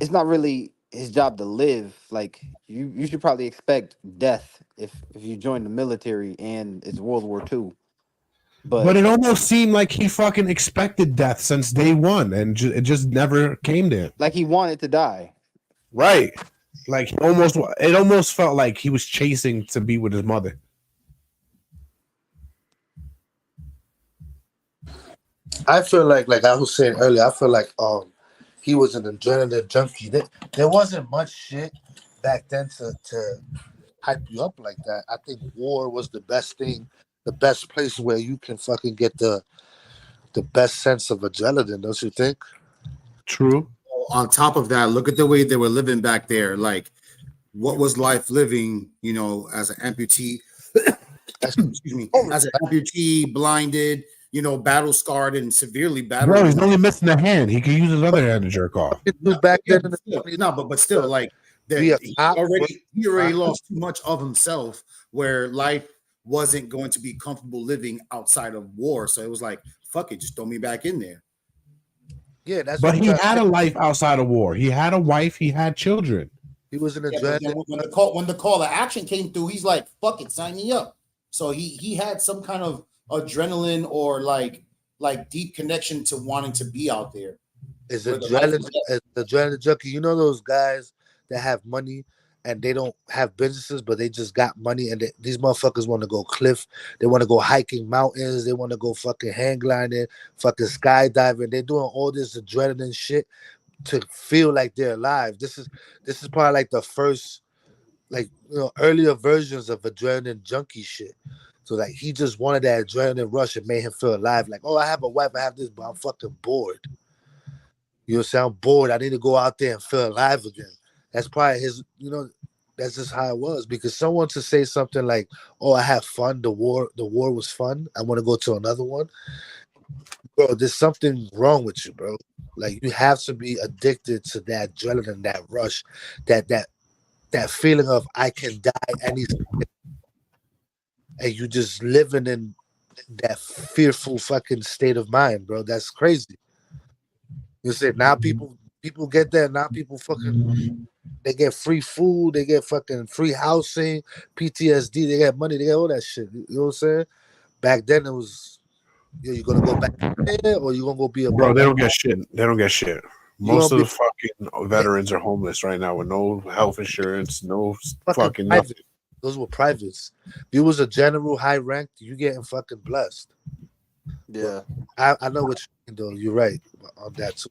it's not really his job to live. Like you should probably expect death if you join the military and it's World War II. But it almost seemed like he fucking expected death since day one, and it just never came to him. Like he wanted to die. Right. Like it almost felt like he was chasing to be with his mother. I feel like I was saying earlier, I feel like he was an adrenaline junkie. There wasn't much shit back then to hype you up like that. I think war was the best thing, the best place where you can fucking get the best sense of adrenaline, don't you think? True. On top of that, look at the way they were living back there. Like, what was life living, as an amputee? Excuse me, as an amputee, blinded, battle scarred and severely battered. Bro, he's only missing a hand. He could use his other hand to jerk off. Back then, but still, like, he already lost too much of himself, where life wasn't going to be comfortable living outside of war. So it was like, fuck it, just throw me back in there. Yeah, but he had a life outside of war. He had a wife. He had children. He was an when the call to action came through, he's like, "Fuck it, sign me up." So he had some kind of adrenaline or like deep connection to wanting to be out there. Is adrenaline junkie? You know those guys that have money and they don't have businesses, but they just got money, and these motherfuckers want to go cliff. They want to go hiking mountains. They want to go fucking hang gliding, fucking skydiving. They're doing all this adrenaline shit. to feel like they're alive. This is probably like the first, like, earlier versions of adrenaline junkie shit. So like he just wanted that adrenaline rush and made him feel alive. Like, oh, I have a wife, I have this, but I'm fucking bored. You know what I'm saying? I'm bored. I need to go out there and feel alive again. That's probably his, that's just how it was. Because someone to say something like, oh, I have fun, the war was fun, I want to go to another one. Bro, there's something wrong with you, bro. Like, you have to be addicted to that adrenaline, that rush, that feeling of I can die any second. And you just living in that fearful fucking state of mind, bro. That's crazy. You say now people get there. Now people fucking, they get free food, they get fucking free housing, PTSD, they get money, they get all that shit. You know what I'm saying? Back then it was, you're gonna go back there or you gonna go be a bro. They don't get shit. They don't get shit. Most of the fucking veterans are homeless right now with no health insurance, no fucking nothing. Those were privates. If you was a general, high ranked, you getting fucking blessed. Yeah, I know what you mean though. You're right on that too.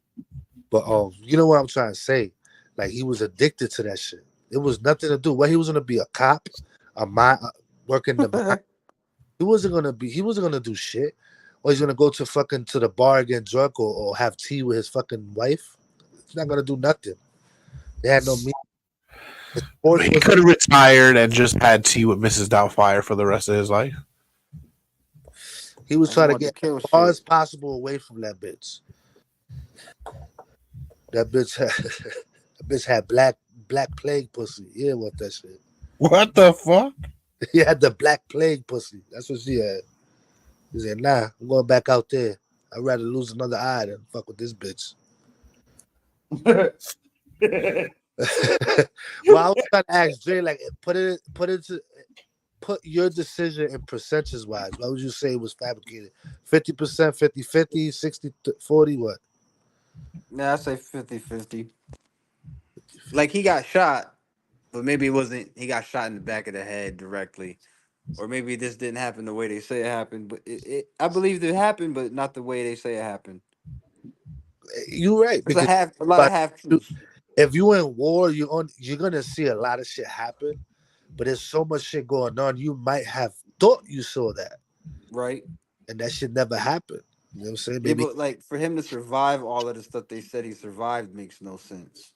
But you know what I'm trying to say? Like, he was addicted to that shit. It was nothing to do. Well, he was gonna be a cop, working the mine. He wasn't gonna do shit. Or he's gonna go to the bar and get drunk or have tea with his fucking wife. He's not gonna do nothing. They had no meaning. He could have retired and just had tea with Mrs. Doubtfire for the rest of his life. He was trying to get as far as possible away from that bitch. That bitch had black plague pussy. He didn't want that shit. What the fuck? He had the black plague pussy. That's what she had. He said, nah, I'm going back out there. I'd rather lose another eye than fuck with this bitch. Well, I was trying to ask Jay, like, put your decision in percentages wise. What would you say was fabricated? 50%, 50-50, 60-40, what? Yeah, I say 50-50. Like, he got shot, but maybe it wasn't. He got shot in the back of the head directly, or maybe this didn't happen the way they say it happened. But I believe it happened, but not the way they say it happened. You're right. There's a lot of half truths. If you're in war, you're gonna see a lot of shit happen, but there's so much shit going on. You might have thought you saw that, right? And that shit never happened. You know what I'm saying? Yeah, but like, for him to survive all of the stuff they said he survived makes no sense.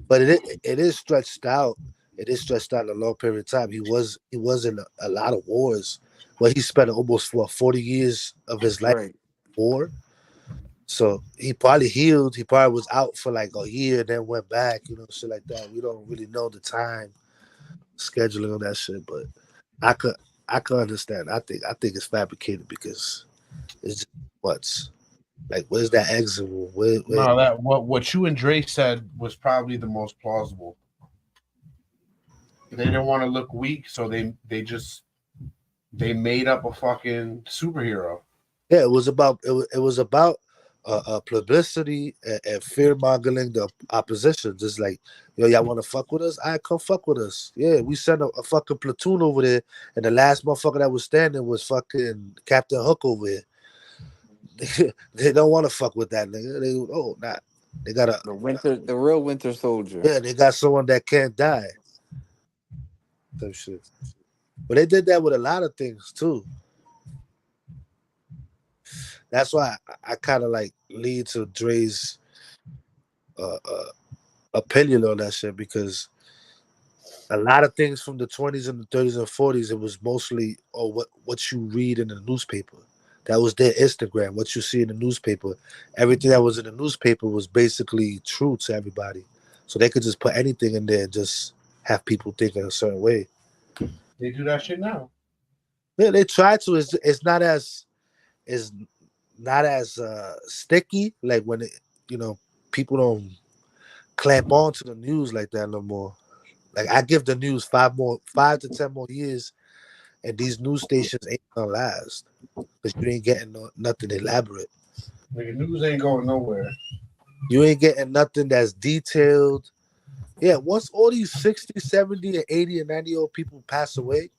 But it is stretched out. It is stretched out in a long period of time. He was in a lot of wars. Well, he spent almost 40 years of his life in war. So he probably healed. He probably was out for like a year, then went back, shit like that. We don't really know the time scheduling on that shit, but I could understand. I think it's fabricated because it's just where's that exit? No, that what you and Dre said was probably the most plausible. They didn't want to look weak, so they made up a fucking superhero. Yeah, it was about publicity and fear mongering the opposition. Just like, y'all want to fuck with us? I come fuck with us. Yeah, we sent a fucking platoon over there, and the last motherfucker that was standing was fucking Captain Hook over here. They don't want to fuck with that nigga. They got the real Winter Soldier. Yeah, they got someone that can't die. Some shit. But they did that with a lot of things too. That's why I kind of like lead to Dre's opinion on that shit, because a lot of things from the 20s and the 30s and 40s, it was mostly what you read in the newspaper. That was their Instagram. What you see in the newspaper, everything that was in the newspaper was basically true to everybody. So they could just put anything in there and just have people think in a certain way. They do that shit now. Yeah, they try to. It's not as sticky, like when people don't clamp on to the news like that no more. Like, I give the news 5 to 10 more years, and these news stations ain't gonna last because you ain't getting nothing elaborate. The news ain't going nowhere. You ain't getting nothing that's detailed. Yeah, once all these 60, 70, and 80 and 90-year-old people pass away,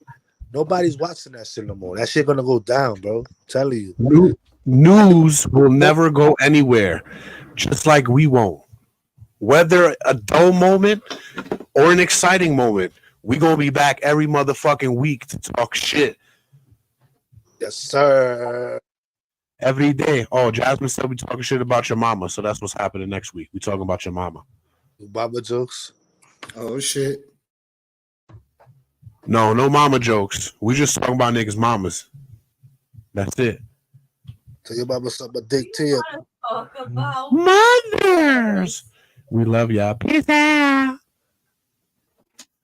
nobody's watching that shit no more. That shit gonna go down, bro. I'm telling you. News will never go anywhere, just like we won't. Whether a dull moment or an exciting moment, we gonna be back every motherfucking week to talk shit. Yes, sir. Every day. Oh, Jasmine said we talking shit about your mama, so that's what's happening next week. We talking about your mama. Mama jokes. Oh shit. No mama jokes. We just talking about niggas' mamas. That's it. Tell your mama something, dick to you. Mothers. We love y'all. Peace out.